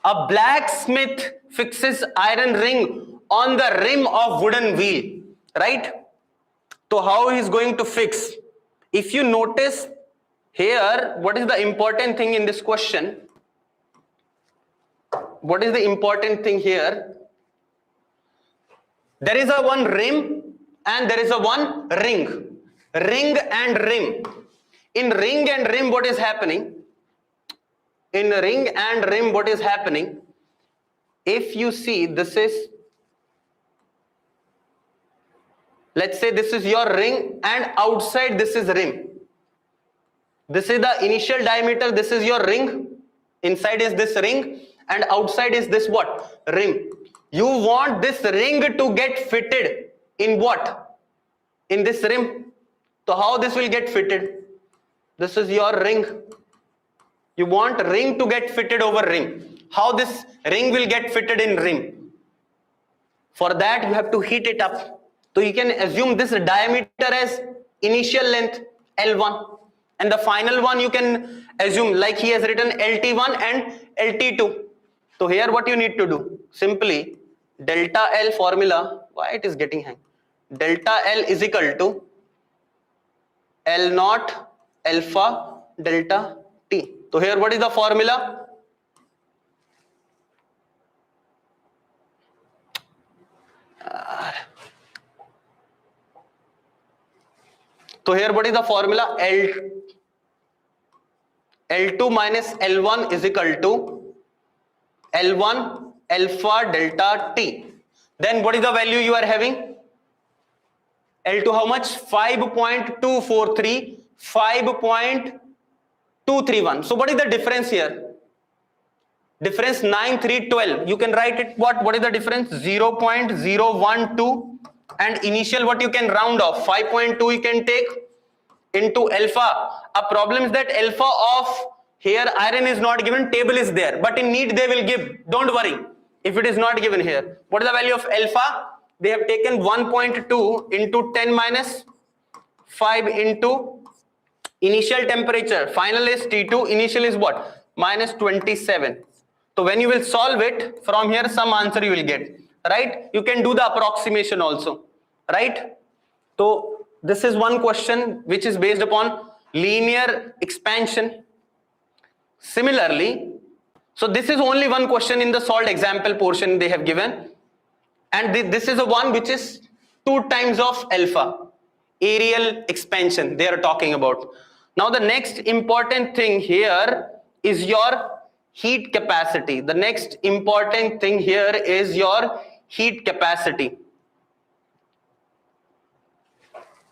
A blacksmith fixes iron ring on the rim of wooden wheel, right? So how he is going to fix? If you notice here, what is the important thing in this question? What is the important thing here? There is a one rim and there is a one ring. Ring and rim. In ring and rim, what is happening? In ring and rim, what is happening? If you see, this is, let's say this is your ring and outside this is rim. This is the initial diameter, this is your ring. Inside is this ring and outside is this what? Ring. You want this ring to get fitted in what? In this rim. So how this will get fitted? This is your ring. You want ring to get fitted over rim. How this ring will get fitted in rim? For that you have to heat it up. So you can assume this diameter as initial length L1, and the final one you can assume like he has written LT1 and LT2. So here what you need to do, simply delta L formula, why it is getting hang? Delta L is equal to L naught alpha delta T. So here what is the formula? So here what is the formula? L2 minus L1 is equal to L1 alpha delta T. Then what is the value you are having? L2 how much? 5.243, 5.231. So what is the difference here? Difference 9, 3, 12. You can write it what? What is the difference? 0.012. And initial what you can round off, 5.2 you can take into alpha. A problem is that alpha of here iron is not given, table is there, but in NEET they will give. Don't worry if it is not given here. What is the value of alpha? They have taken 1.2 into 10 minus 5 into initial temperature. Final is T2. Initial is what? Minus 27. So when you will solve it from here, some answer you will get. Right? You can do the approximation also. Right? So this is one question which is based upon linear expansion. Similarly, so this is only one question in the solved example portion they have given. And this is a one which is 2 times of alpha. Aerial expansion they are talking about. Now the next important thing here is your heat capacity. The next important thing here is your heat capacity.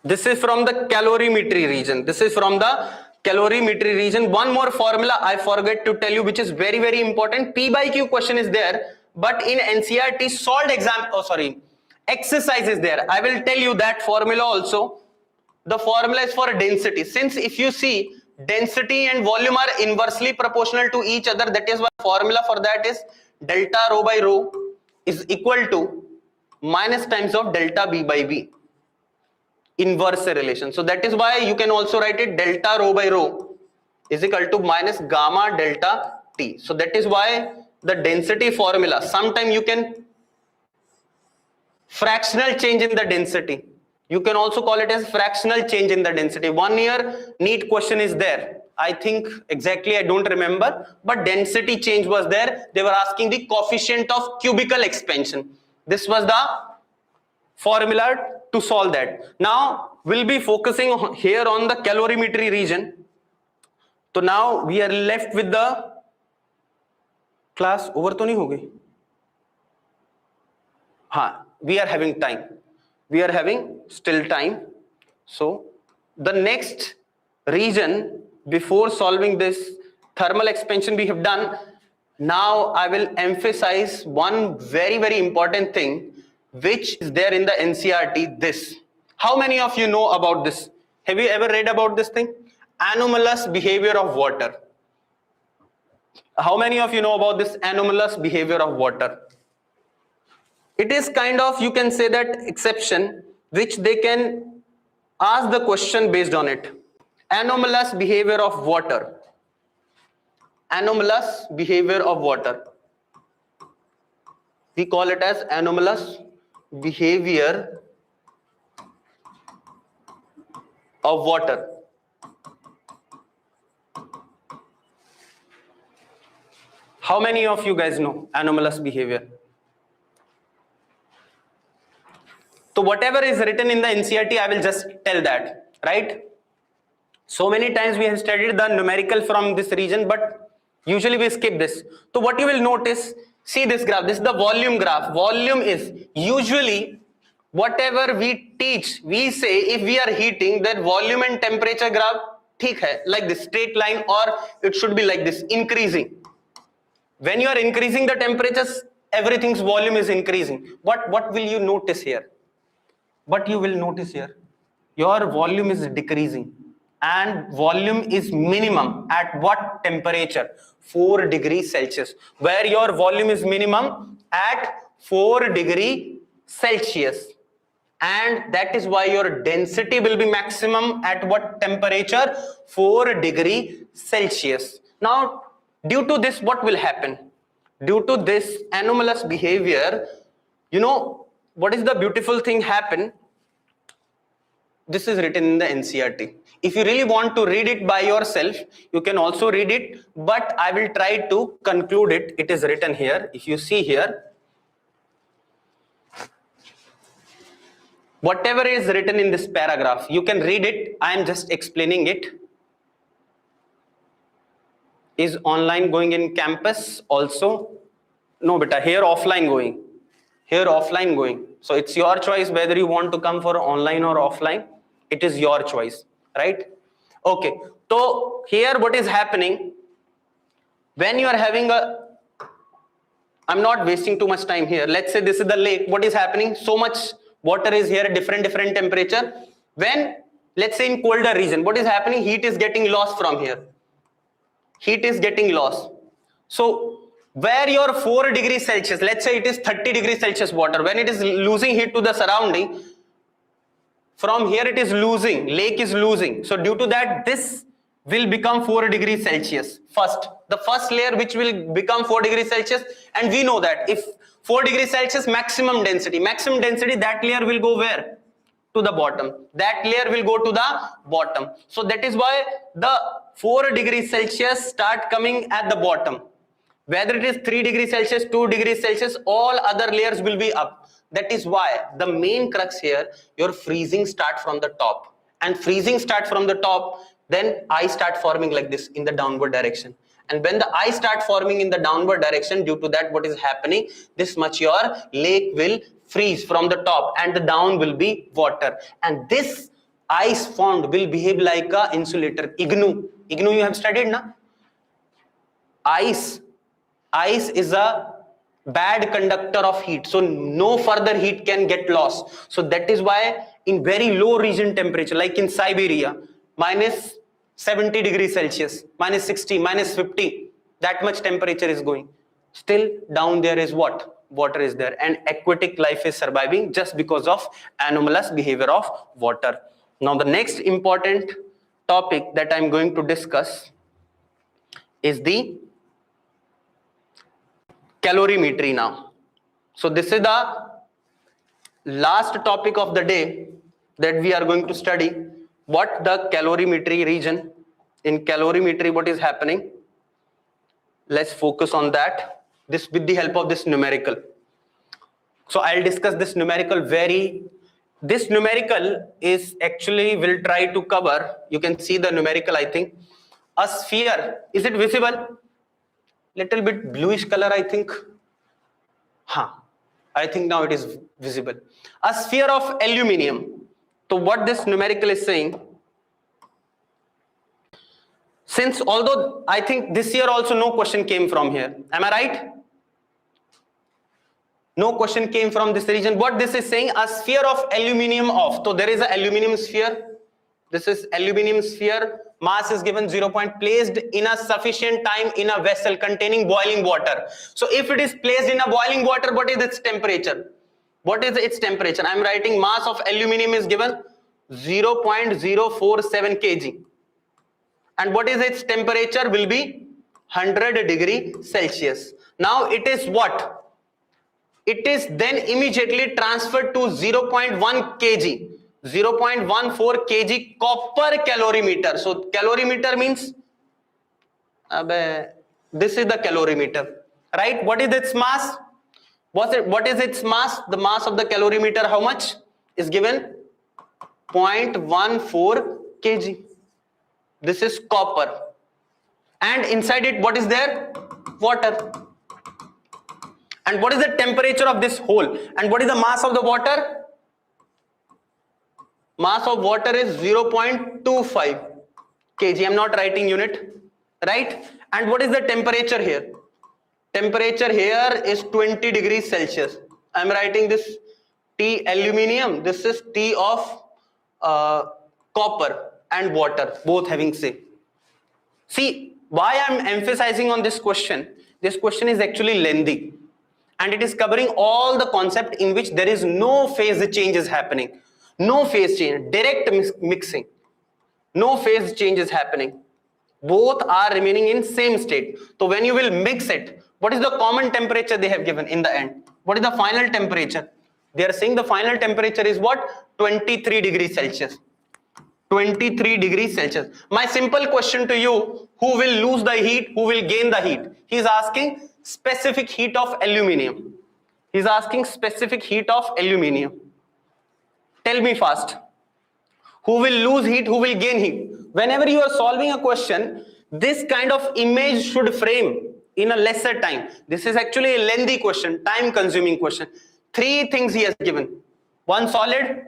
This is from the calorimetry region. This is from the calorimetry region. One more formula I forget to tell you, which is very, very important. P by Q question is there, but in NCERT solved exercise is there. I will tell you that formula also. The formula is for density. Since if you see density and volume are inversely proportional to each other, that is why formula for that is delta rho by rho is equal to minus times of delta B by B. Inverse relation. So that is why you can also write it delta rho by rho is equal to minus gamma delta T. So that is why the density formula, sometime you can fractional change in the density. You can also call it as fractional change in the density. 1 year NEET question is there. I think exactly I don't remember, but density change was there. They were asking the coefficient of cubical expansion. This was the formula to solve that. Now we'll be focusing here on the calorimetry region. So now we are left with the class over to nahi ho gayi? Ha, we are having time. We are having still time. So the next region, before solving this thermal expansion we have done, now I will emphasize one very, very important thing which is there in the NCERT, this. How many of you know about this? Have you ever read about this thing? Anomalous behavior of water. How many of you know about this anomalous behavior of water? It is kind of, you can say that exception which they can ask the question based on it. Anomalous behavior of water. Anomalous behavior of water. We call it as anomalous behavior of water. How many of you guys know anomalous behavior? So whatever is written in the NCERT, I will just tell that, right? So many times we have studied the numerical from this region, but usually we skip this. So what you will notice, see this graph, this is the volume graph. Volume is usually whatever we teach, we say if we are heating, that volume and temperature graph, theek hai, like this straight line, or it should be like this, increasing. when you are increasing the temperatures, everything's volume is increasing. What will you notice here? What you will notice here? Your volume is decreasing, and volume is minimum at what temperature? 4 degrees Celsius. Where your volume is minimum at 4 degrees Celsius. And that is why your density will be maximum at what temperature? 4 degrees Celsius. Now, due to this, what will happen? Due to this anomalous behavior, you know, what is the beautiful thing happen? This is written in the NCERT. If you really want to read it by yourself, you can also read it, but I will try to conclude it. It is written here. If you see here, whatever is written in this paragraph, you can read it. I am just explaining it. Is online going in campus also? No, beta, here offline going. Here offline going. So it's your choice whether you want to come for online or offline. It is your choice, right? Okay. So here what is happening? When you are having a, I'm not wasting too much time here. Let's say this is the lake. What is happening? So much water is here, different temperature. When, let's say in colder region, what is happening? Heat is getting lost from here. Heat is getting lost. So where your 4 degrees Celsius, let's say it is 30 degrees Celsius water, when it is losing heat to the surrounding, from here it is losing, lake is losing. So due to that, this will become 4 degrees Celsius. First, the first layer which will become 4 degrees Celsius, and we know that if 4 degrees Celsius maximum density, that layer will go where? To the bottom. That layer will go to the bottom. So that is why the 4 degrees Celsius start coming at the bottom. Whether it is 3 degrees Celsius, 2 degrees Celsius, all other layers will be up. That is why the main crux here, your freezing start from the top. And freezing start from the top, then ice start forming like this in the downward direction. And when the ice start forming in the downward direction, due to that what is happening, this much your lake will freeze from the top and the down will be water. And this ice formed will behave like a insulator. Igloo you have studied, na? Ice is a bad conductor of heat, so no further heat can get lost. So that is why in very low region temperature, like in Siberia, minus 70 degrees Celsius, minus 60, minus 50, that much temperature is going. Still down there is what? Water is there, and aquatic life is surviving just because of anomalous behavior of water. Now the next important topic that I'm going to discuss is the calorimetry now. So this is the last topic of the day that we are going to study. What the calorimetry region, in calorimetry what is happening, let's focus on that, this with the help of this numerical. So I'll discuss this numerical this numerical is actually, will try to cover, you can see the numerical, I think, a sphere. Is it visible? Little bit bluish color, I think. I think now it is visible. A sphere of aluminium. So what this numerical is saying, since although I think this year also no question came from here, am I right? No question came from this region. What this is saying, a sphere of aluminium of, so there is an aluminium sphere. This is aluminium sphere. Mass is given 0. Placed in a sufficient time in a vessel containing boiling water. So if it is placed in a boiling water, what is its temperature? What is its temperature? I am writing mass of aluminium is given 0.047 kg. And what is its temperature? Will be 100 degrees Celsius. Now it is what? It is then immediately transferred to 0.1 kg. 0.14 kg copper calorimeter. So calorimeter means this is the calorimeter, right? What is its mass? What is its mass? The mass of the calorimeter, how much is given? 0.14 kg. This is copper, and inside it what is there? Water. And what is the temperature of this hole? And what is the mass of the water? Mass of water is 0.25 kg. I am not writing unit, right? And what is the temperature here? temperature here is 20 degrees Celsius. I'm writing this T aluminium, this is T of copper and water, both having same. See, why I'm emphasizing on this question? This question is actually lengthy and it is covering all the concept in which there is no phase change is happening. No phase change, direct mixing. No phase change is happening. Both are remaining in same state. So when you will mix it, what is the common temperature they have given in the end? What is the final temperature? They are saying the final temperature is what? 23 degrees Celsius. 23 degrees Celsius. My simple question to you, who will lose the heat, who will gain the heat? He is asking specific heat of aluminium. He is asking specific heat of aluminium. Tell me fast. Who will lose heat, who will gain heat? Whenever you are solving a question, this kind of image should frame in a lesser time. This is actually a lengthy question, time consuming question. Three things he has given. One solid,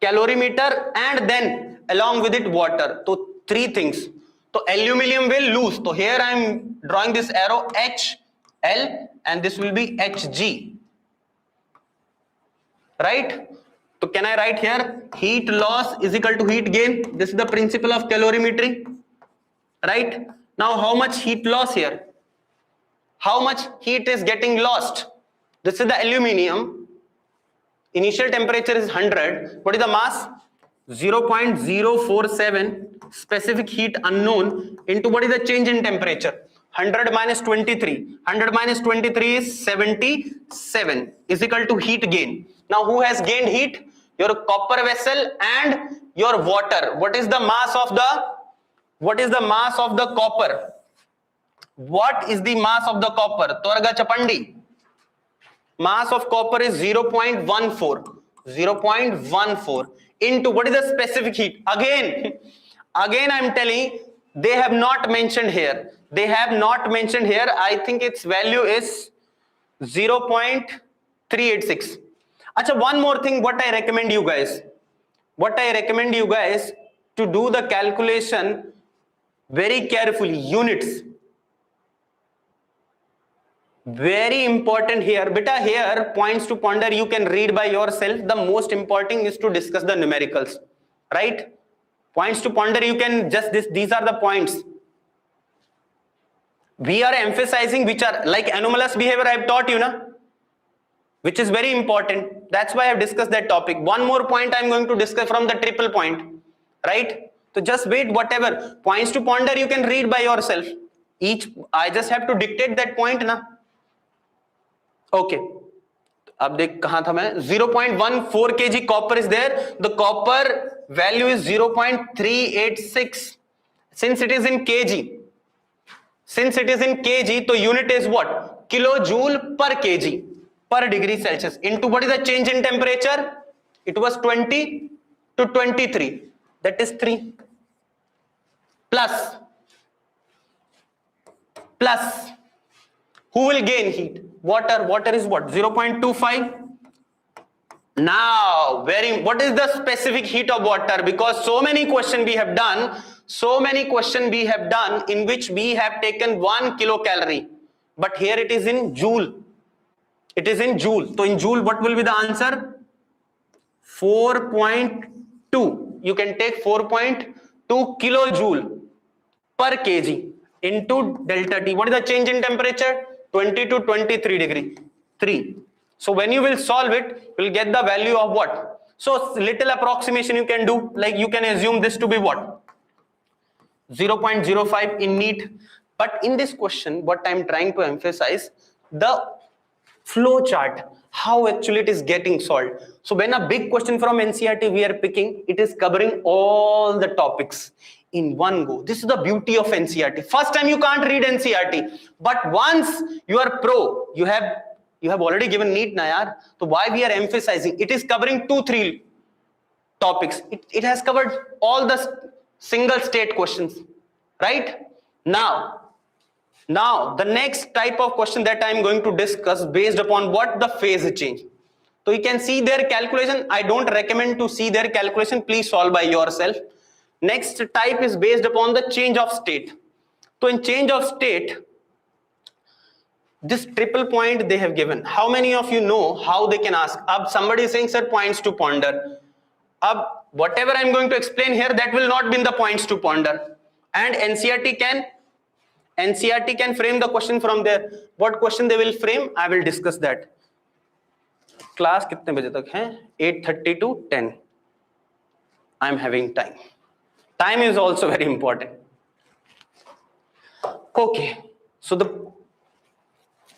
calorimeter, and then along with it water. So three things. So aluminium will lose. So here I am drawing this arrow HL and this will be Hg. Right? So can I write here heat loss is equal to heat gain? This is the principle of calorimetry. Right? Now how much heat loss here? How much heat is getting lost? This is the aluminium. Initial temperature is 100. What is the mass? 0.047. Specific heat unknown into what is the change in temperature? 100 minus 23. 100 minus 23 is 77 is equal to heat gain. Now who has gained heat? Your copper vessel and your water. What is the mass of the copper? What is the mass of the copper? Torga Chapandi. Mass of copper is 0.14. 0.14 into what is the specific heat? Again I am telling, they have not mentioned here. They have not mentioned here. I think its value is 0.386. Achha, one more thing, what I recommend you guys to do the calculation very carefully. Units. Very important here. Beta, here points to ponder you can read by yourself. The most important is to discuss the numericals. Right? Points to ponder you can just these are the points. We are emphasizing which are like anomalous behavior I have taught you, na? Which is very important. That's why I have discussed that topic. One more point I am going to discuss from the triple point. Right? So just wait, whatever. Points to ponder you can read by yourself. I just have to dictate that point, na? Okay. अब देख कहां था मैं 0.14 kg copper is there. The copper value is 0.386. Since it is in kg, the unit is what? Kilojoule per kg per degree Celsius into what is the change in temperature? It was 20 to 23. That is 3 plus who will gain heat? Water is what? 0.25. Now, what is the specific heat of water? Because so many questions we have done in which we have taken 1 kilocalorie. But here it is in joule. So in joule, what will be the answer? 4.2. You can take 4.2 kilojoule per kg into delta T. What is the change in temperature? 20 to 23 degree. 3. So when you will solve it, you will get the value of what? So little approximation you can do. Like you can assume this to be what? 0.05 in NEET. But in this question, what I am trying to emphasize, the flow chart, how actually it is getting solved. So when a big question from NCERT we are picking, it is covering all the topics in one go. This is the beauty of NCERT. First time you can't read NCERT, but once you are pro, you have already given NEET na yaar. So why we are emphasizing? It is covering 2-3 topics. It has covered all the single state questions, right? Now the next type of question that I am going to discuss based upon what? The phase change. So you can see their calculation. I don't recommend to see their calculation. Please solve by yourself. Next type is based upon the change of state. So in change of state, this triple point they have given. How many of you know how they can ask? Ab somebody is saying, sir, points to ponder. Ab whatever I'm going to explain here, that will not be in the points to ponder. And NCERT can frame the question from there. What question they will frame, I will discuss that. Class कितने बजे तक है? 8:30 to 10. I am having time. Time is also very important. Okay, so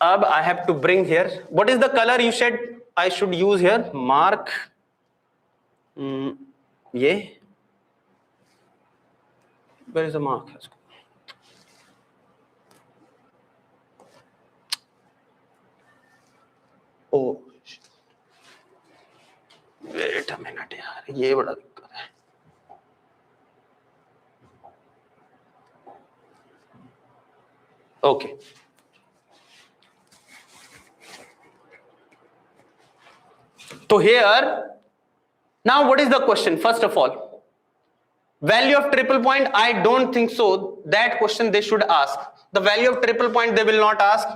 I have to bring here. What is the color you said I should use here? Mark. Yeah. Where is the mark? Oh, wait a minute यार, ये बड़ा दिक्कत है. Okay. So here, now what is the question? First of all, value of triple point, I don't think so. That question they should ask. The value of triple point they will not ask.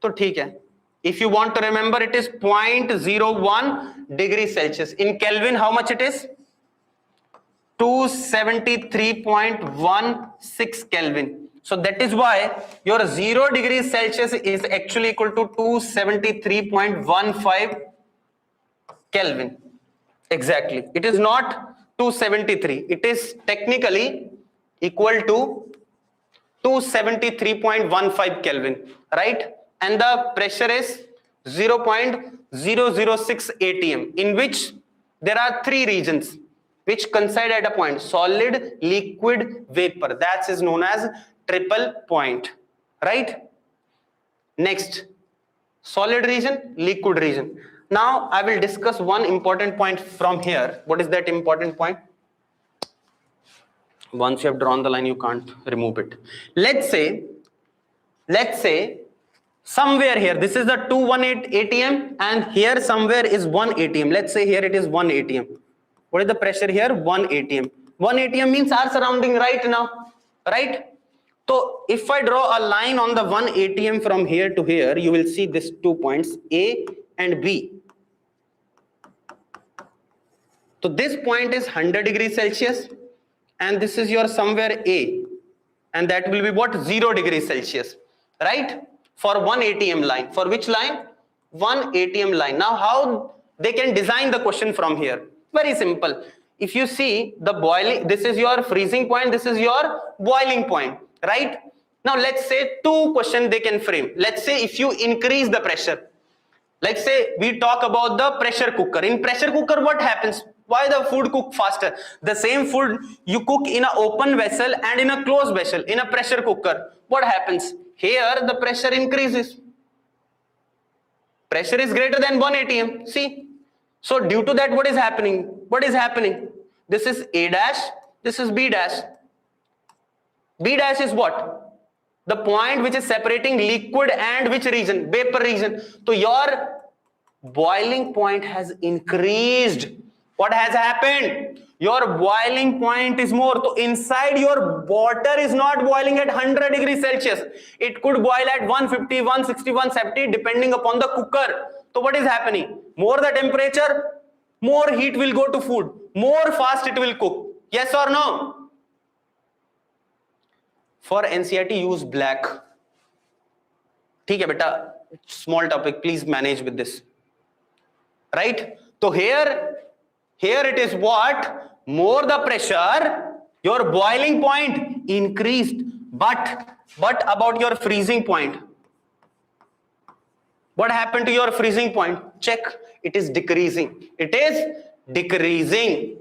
So ठीक है. If you want to remember, it is 0.01 degrees Celsius. In Kelvin, how much it is? 273.16 Kelvin. So that is why your 0 degrees Celsius is actually equal to 273.15 Kelvin. Exactly. It is not 273. It is technically equal to 273.15 Kelvin, right? And the pressure is 0.006 atm, in which there are 3 regions which coincide at a point: solid, liquid, vapor. That is known as triple point, right? Next, solid region, liquid region. Now I will discuss one important point from here. What is that important point? Once you have drawn the line, you can't remove it. Let's say somewhere here, this is the 218 atm, and here somewhere is 1 atm. Let's say here it is 1 atm. What is the pressure here? 1 atm. 1 atm means our surrounding right now, right? So if I draw a line on the 1 atm from here to here, you will see these 2 points A and B. So this point is 100 degrees Celsius, and this is your somewhere A, and that will be what? 0 degrees Celsius, right? For 1 atm line. For which line? 1 atm line. Now how they can design the question from here? Very simple. If you see the boiling, this is your freezing point, this is your boiling point, right? Now let's say 2 questions they can frame. Let's say if you increase the pressure, let's say we talk about the pressure cooker. In pressure cooker, what happens? Why the food cook faster? The same food you cook in an open vessel and in a closed vessel. In a pressure cooker, what happens? Here the pressure increases. Pressure is greater than 1 atm. See? So due to that, what is happening? What is happening? This is A dash, this is B dash. B dash is what? The point which is separating liquid and which region? Vapor region. So your boiling point has increased. What has happened? Your boiling point is more. So inside your water is not boiling at 100 degrees Celsius. It could boil at 150, 160, 170 depending upon the cooker. So what is happening? More the temperature, more heat will go to food. More fast it will cook. Yes or no? For NCERT, use black. ठीक है बेटा, small topic, please manage with this. Right? So here it is what? More the pressure, your boiling point increased. But about your freezing point? What happened to your freezing point? Check. It is decreasing. It is decreasing.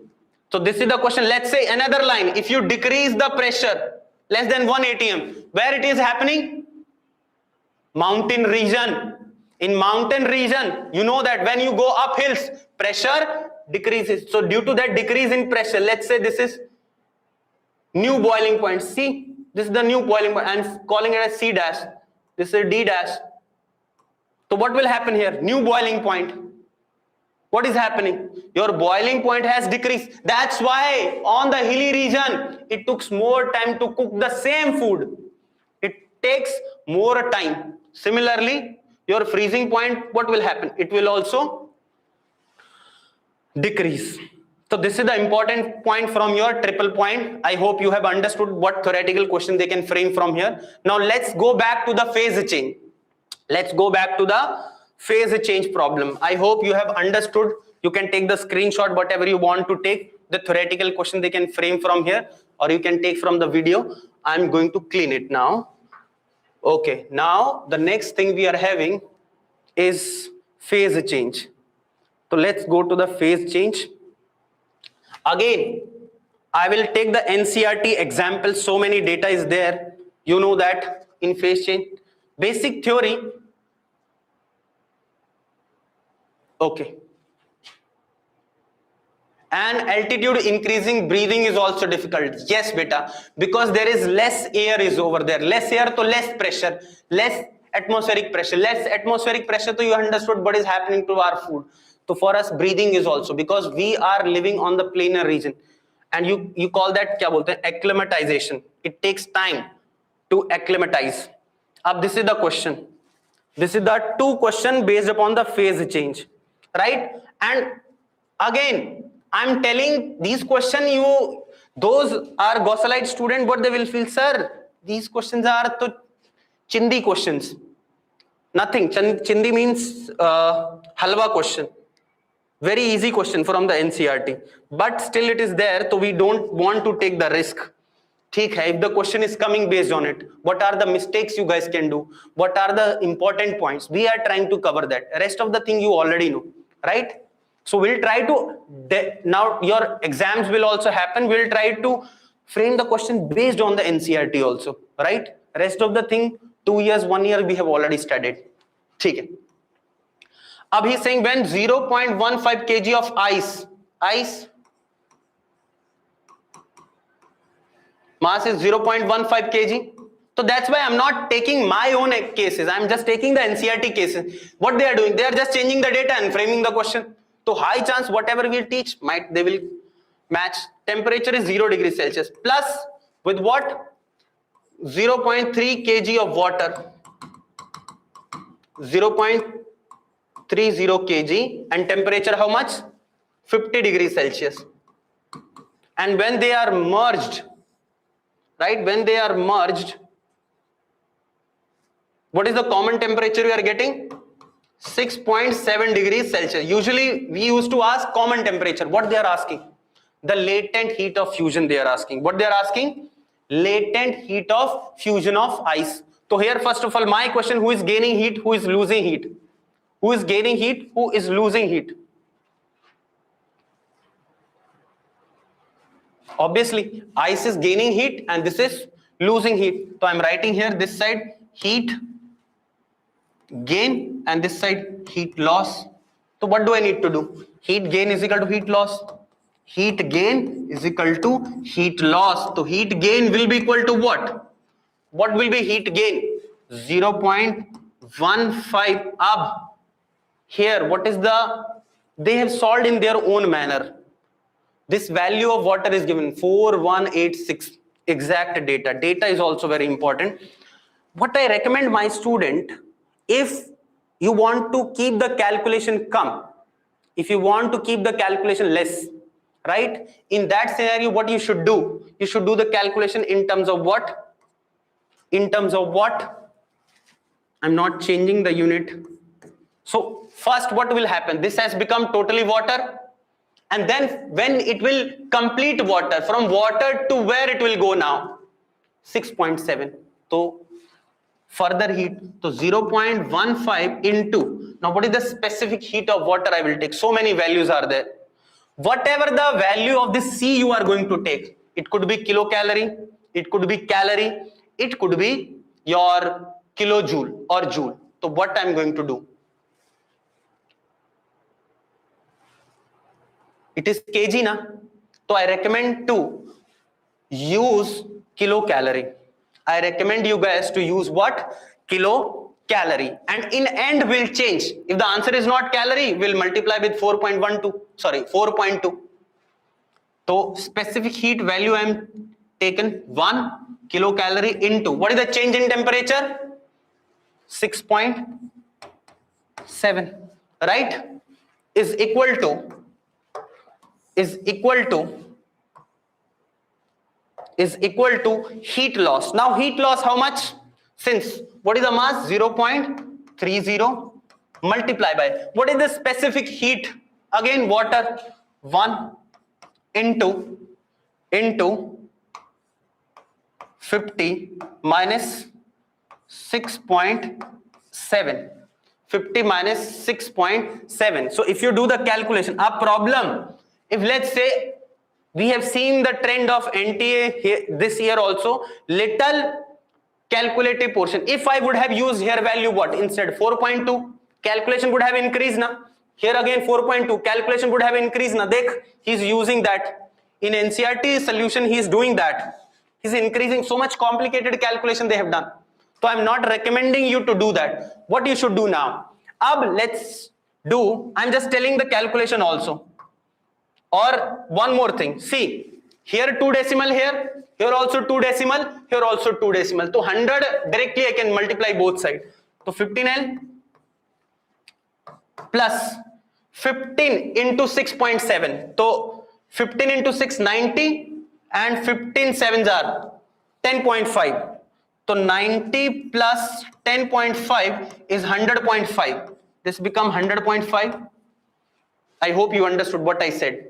So this is the question. Let's say another line. If you decrease the pressure less than 1 atm, where it is happening? Mountain region. In mountain region, you know that when you go up hills, pressure decreases. So due to that decrease in pressure, let's say this is new boiling point. See, this is the new boiling point. I'm calling it as C dash. This is D dash. So what will happen here? New boiling point. What is happening? Your boiling point has decreased. That's why on the hilly region, it took more time to cook the same food. It takes more time. Similarly, your freezing point, what will happen? It will also decrease. So this is the important point from your triple point. I hope you have understood what theoretical question they can frame from here. Now let's go back to the phase change. Let's go back to the phase change problem. I hope you have understood. You can take the screenshot, whatever you want to take. The theoretical question they can frame from here, or you can take from the video. I'm going to clean it now. Okay, now the next thing we are having is phase change. So let's go to the phase change. Again, I will take the NCERT example. So many data is there. You know that in phase change. Basic theory. Okay. And altitude increasing, breathing is also difficult. Yes, beta, because there is less air is over there. Less air, so less pressure, less atmospheric pressure. Less atmospheric pressure, so you understood what is happening to our food. So for us, breathing is also, because we are living on the planar region, and you call that kya bolte hain? Acclimatization. It takes time to acclimatize. Ab this is the question. This is the two question based upon the phase change, right? And again, I'm telling these questions, those are Gosalite student, what they will feel, sir, these questions are to chindi questions. Nothing. Chindi means halwa question. Very easy question from the NCERT. But still it is there, so we don't want to take the risk. ठीक है, if the question is coming based on it, what are the mistakes you guys can do? What are the important points? We are trying to cover that. Rest of the thing you already know, right? So we'll try to, now your exams will also happen. We'll try to frame the question based on the NCERT also, right? Rest of the thing, 2 years, 1 year, we have already studied. ठीक है. Ab he's saying when 0.15 kg of ice mass is 0.15 kg. So that's why I'm not taking my own cases. I'm just taking the NCERT cases. What they are doing, they are just changing the data and framing the question. So high chance whatever we'll teach, they will match. Temperature is 0 degrees Celsius. Plus with what? 0.3 kg of water. 0.30 kg. And temperature how much? 50 degrees Celsius. And when they are merged, right? When they are merged, what is the common temperature we are getting? 6.7 degrees Celsius. Usually we used to ask common temperature. What they are asking? The latent heat of fusion they are asking. What they are asking? Latent heat of fusion of ice. So here first of all my question, who is gaining heat? Who is losing heat? Who is gaining heat? Who is losing heat? Obviously ice is gaining heat and this is losing heat. So I'm writing here this side heat gain and this side heat loss. So what do I need to do? Heat gain is equal to heat loss. Heat gain is equal to heat loss. So heat gain will be equal to what? What will be heat gain? 0.15 up. Here what is they have solved in their own manner. This value of water is given 4186, exact data. Data is also very important. What I recommend my student, if you want to keep the calculation if you want to keep the calculation less, right? In that scenario, what you should do? You should do the calculation in terms of what? In terms of what? I'm not changing the unit. So first what will happen? This has become totally water. And then when it will complete water, from water to where it will go now? 6.7. So further heat. So 0.15 into, now what is the specific heat of water I will take? So many values are there. Whatever the value of this C you are going to take, it could be kilocalorie, it could be calorie, it could be your kilojoule or joule. So what I'm going to do? It is kg na, so I recommend to use kilocalorie. I recommend you guys to use what? Kilocalorie. And in end will change. If the answer is not calorie, we'll multiply with 4.2. So specific heat value I am taken 1 kilocalorie into, what is the change in temperature? 6.7, right, is equal to heat loss. Now heat loss how much? Since what is the mass? 0.30 multiply by what is the specific heat? Again water, 1 into 50 minus 6.7. 50 minus 6.7. So if you do the calculation, a problem, if let's say we have seen the trend of NTA here, this year also, little calculative portion. If I would have used here value what? Instead 4.2, calculation would have increased now. Here again 4.2, calculation would have increased now. Dekh, he's using that. In NCERT solution, he is doing that. He's increasing so much complicated calculation they have done. So I'm not recommending you to do that. What you should do now? Let's do, I'm just telling the calculation also. Or one more thing. See, here 2 decimal, here also 2 decimal, here also 2 decimal. So 100 directly I can multiply both sides. So 15L plus 15 into 6.7. So 15 into 6, 90, and 15 sevens are 10.5. So 90 plus 10.5 is 100.5. This become 100.5. I hope you understood what I said,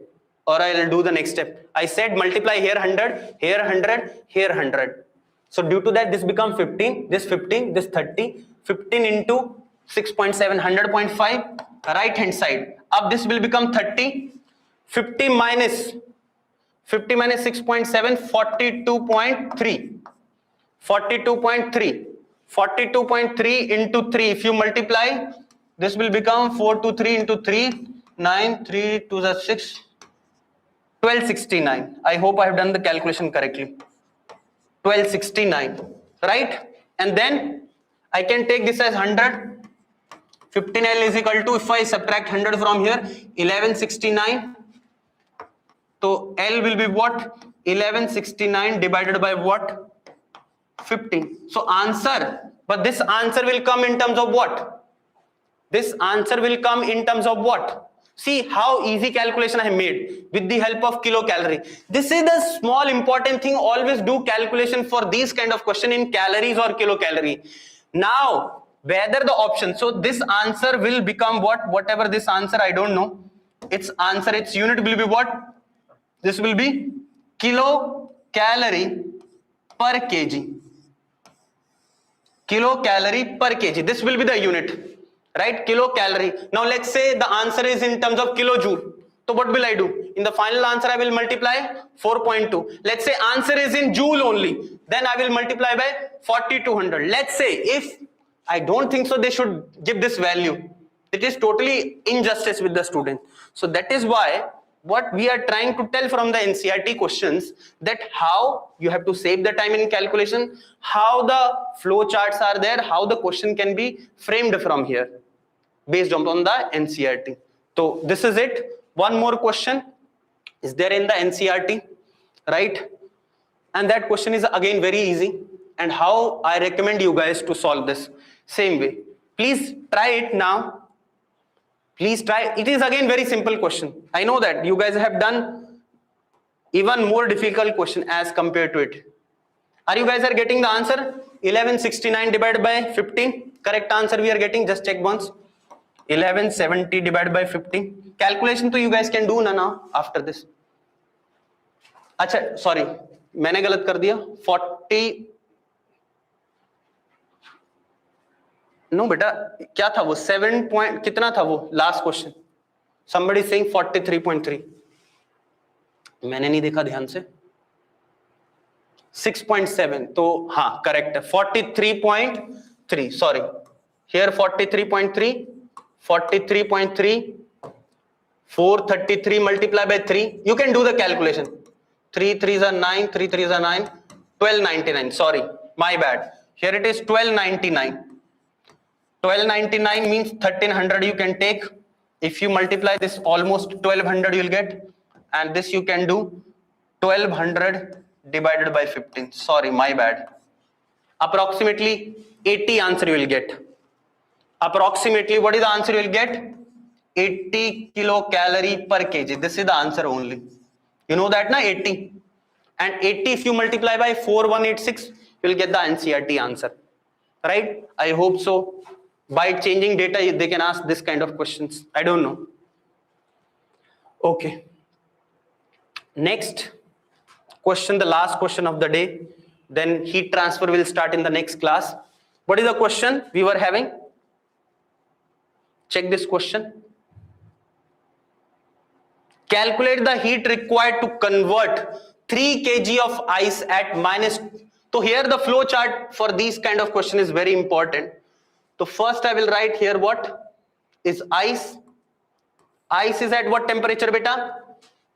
or I will do the next step. I said multiply here 100, here 100, here 100. So due to that, this become 15, this 15, this 30. 15 into 6.7, 100.5. Right hand side. Up this will become 30. 50 minus 6.7, 42.3. 42.3. 42.3 into 3. If you multiply, this will become 423 into 3. 9, 3, 2 is 6. 1269. I hope I have done the calculation correctly. 1269. Right? And then I can take this as 100. 15L is equal to, if I subtract 100 from here, 1169. So L will be what? 1169 divided by what? 15. So answer, but this answer will come in terms of what? This answer will come in terms of what? See how easy calculation I have made with the help of kilocalorie. This is the small important thing. Always do calculation for these kind of question in calories or kilocalorie. Now, whether the option, so this answer will become what? Whatever this answer, I don't know. Its answer, its unit will be what? This will be kilocalorie per kg. Kilocalorie per kg. This will be the unit, right? Kilocalorie. Now let's say the answer is in terms of kilojoule. So what will I do? In the final answer, I will multiply 4.2. Let's say answer is in joule only. Then I will multiply by 4200. Let's say if I don't think so, they should give this value. It is totally injustice with the student. So that is why what we are trying to tell from the NCERT questions, that how you have to save the time in calculation, how the flow charts are there, how the question can be framed from here based on the NCERT. So this is it. One more question is there in the NCERT, right? And that question is again very easy. And how I recommend you guys to solve this same way. Please try it now. Please try. It is again very simple question. I know that you guys have done even more difficult question as compared to it. Are you guys are getting the answer? 1169 divided by 15. Correct answer we are getting. Just check once. 1170 divided by 15. Calculation to you guys can do na now after this. अच्छा sorry, मैंने गलत कर दिया. 40. No बेटा क्या था वो 7 point कितना था वो लास्ट क्वेश्चन? somebody saying 43.3. मैंने नहीं देखा ध्यान से. 6.7. तो हाँ करेक्ट है. 43.3. Sorry, here 43.3. 43.3. 433 multiplied by 3. You can do the calculation. 3 3s are 9. 3 3s are 9. 1299. Sorry, my bad. Here it is 1299. 1299 means 1300 you can take. If you multiply this almost 1200 you will get, and this you can do 1200 divided by 15. Sorry, my bad. Approximately 80 answer you will get. Approximately, what is the answer you will get? 80 kilocalorie per kg. This is the answer only. You know that na, 80. And 80 if you multiply by 4186, you will get the NCERT answer. Right? I hope so. By changing data, they can ask this kind of questions. I don't know. Okay. Next question, the last question of the day. Then heat transfer will start in the next class. What is the question we were having? Check this question. Calculate the heat required to convert 3 kg of ice at minus. So here the flow chart for these kind of question is very important. So first I will write here what is ice. Ice is at what temperature beta?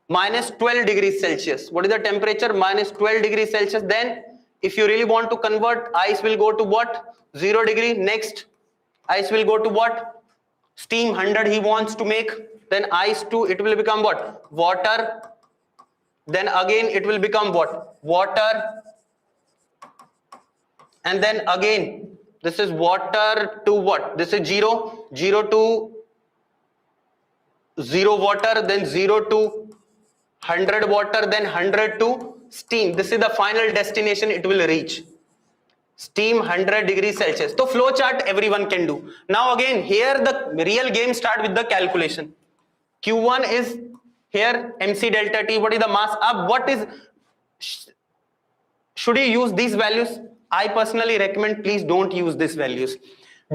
Minus 12 degrees Celsius. What is the temperature? Minus 12 degrees Celsius. Then if you really want to convert, ice will go to what? 0 degree. Next, ice will go to what? Steam 100 he wants to make. Then ice 2, it will become what? Water. Then again it will become what? Water. And then again this is water to what? This is 0. 0 to 0 water. Then 0 to 100 water. Then 100 to steam. This is the final destination it will reach. Steam 100 degrees Celsius. So flow chart everyone can do. Now again here the real game start with the calculation. Q1 is here MC delta T. What is the mass? What is, should you use these values? I personally recommend please don't use these values.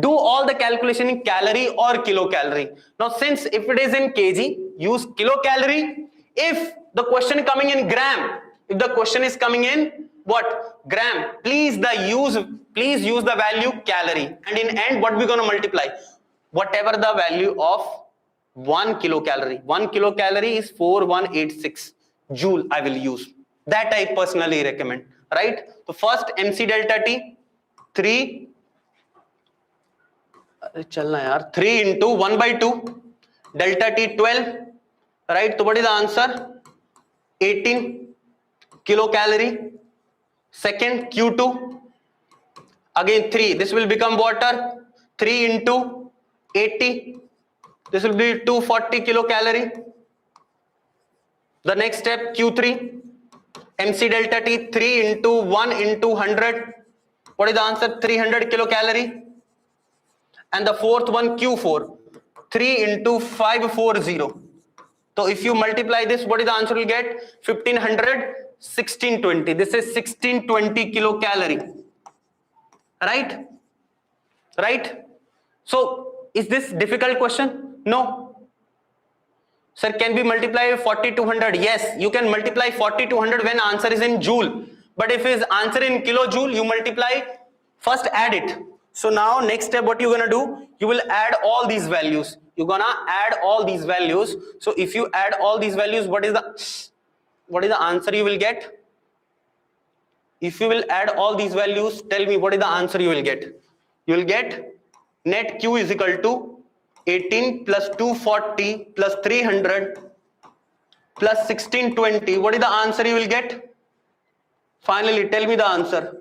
Do all the calculation in calorie or kilocalorie. Now since if it is in kg, use kilocalorie. If the question coming in gram, if the question is coming in what? Gram, please use the value calorie. And in end what we gonna multiply? Whatever the value of 1 kilocalorie. 1 kilocalorie is 4186 joule I will use. That I personally recommend. Right? So first MC delta T 3 into 1 by 2 delta T 12. Right? So what is the answer? 18 kilocalorie. Second Q2 again 3. This will become water. 3 into 80. This will be 240 kilocalorie. The next step Q3 MC delta T 3 into 1 into 100. What is the answer? 300 kilocalorie. And the fourth one Q4 3 into 540. So if you multiply this, what is the answer you will get? 1500 1620. This is 1620 kilocalorie. Right? Right? So is this difficult question? No. Sir, can we multiply 4200? Yes, you can multiply 4200 when answer is in joule. But if is answer in kilojoule, you multiply, first add it. So now next step what you're gonna do? You will add all these values. You're gonna add all these values. So if you add all these values, what is the answer you will get? If you will add all these values, tell me what is the answer you will get? You will get net Q is equal to 18 plus 240 plus 300 plus 1620. What is the answer you will get? Finally, tell me the answer.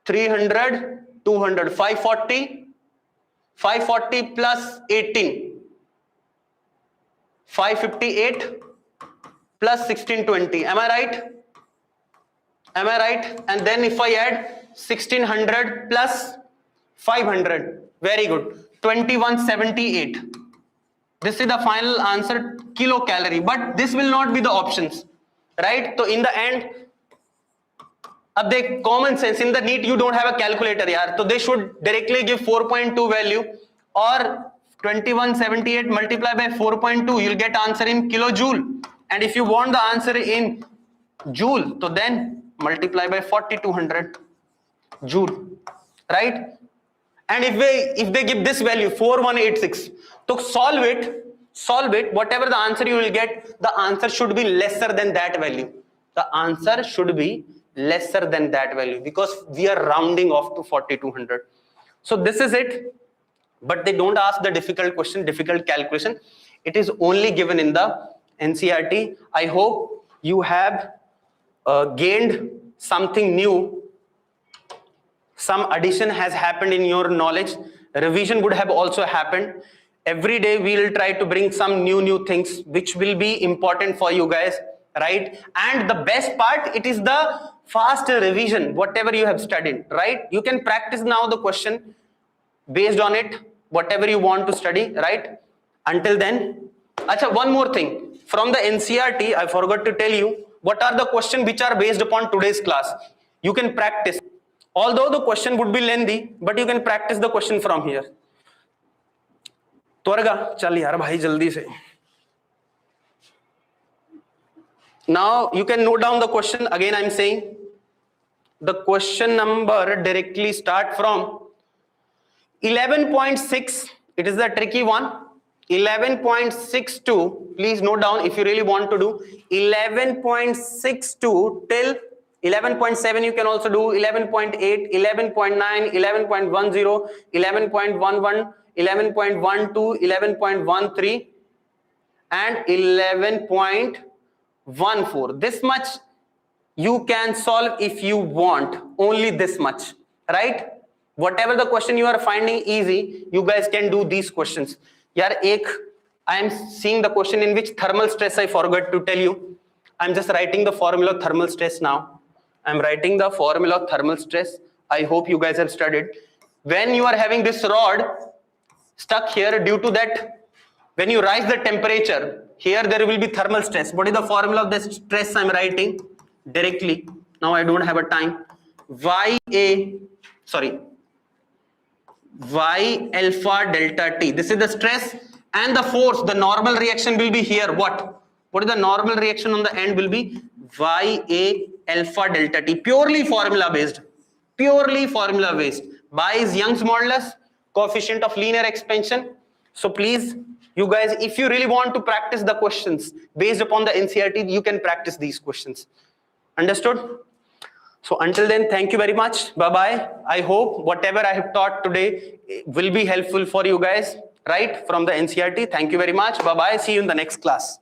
300, 200, 540, 540 plus 18, 558 plus 1620. Am I right? Am I right? And then if I add 1600 plus 500, very good, 2178. This is the final answer, kilocalorie. But this will not be the options, right? So in the end, they common sense in the NEET you don't have a calculator, yaar. So they should directly give 4.2 value or 2178 multiply by 4.2. You'll get answer in kilojoule. And if you want the answer in joule, so then multiply by 4200 joule, right? And if they give this value 4186, so solve it, whatever the answer you will get, the answer should be lesser than that value. The answer should be lesser than that value because we are rounding off to 4200. So this is it. But they don't ask the difficult question, difficult calculation. It is only given in the NCERT. I hope you have gained something new. Some addition has happened in your knowledge. revision would have also happened. Every day we will try to bring some new things which will be important for you guys, right? And the best part, it is the fast revision, whatever you have studied, right? You can practice now the question based on it, whatever you want to study, right? Until then, acha, one more thing. From the NCERT, I forgot to tell you, what are the questions which are based upon today's class. You can practice. Although the question would be lengthy, but you can practice the question from here. त्वरगा चल यार भाई जल्दी से. Now you can note down the question again. I'm saying the question number directly start from 11.6. It is the tricky one. 11.62. Please note down if you really want to do 11.62 till 11.7. You can also do 11.8, 11.9, 11.10, 11.11, 11.12, 11.13 and 11.14. This much you can solve if you want, only this much, right? Whatever the question you are finding easy, you guys can do these questions. Yaar, I am seeing the question in which thermal stress I forgot to tell you. I'm just writing the formula of thermal stress now. I'm writing the formula of thermal stress. I hope you guys have studied. When you are having this rod stuck here, due to that, when you rise the temperature, here there will be thermal stress. What is the formula of the stress I'm writing directly? Now I don't have a time. Y alpha delta T. This is the stress and the force. The normal reaction will be here. What is the normal reaction on the end will be Y alpha delta T. Purely formula based. Purely formula based. By is Young's modulus, coefficient of linear expansion. So please, you guys, if you really want to practice the questions based upon the NCERT, you can practice these questions. Understood? So until then, thank you very much. Bye-bye. I hope whatever I have taught today will be helpful for you guys, right? From the NCERT. Thank you very much. Bye-bye. See you in the next class.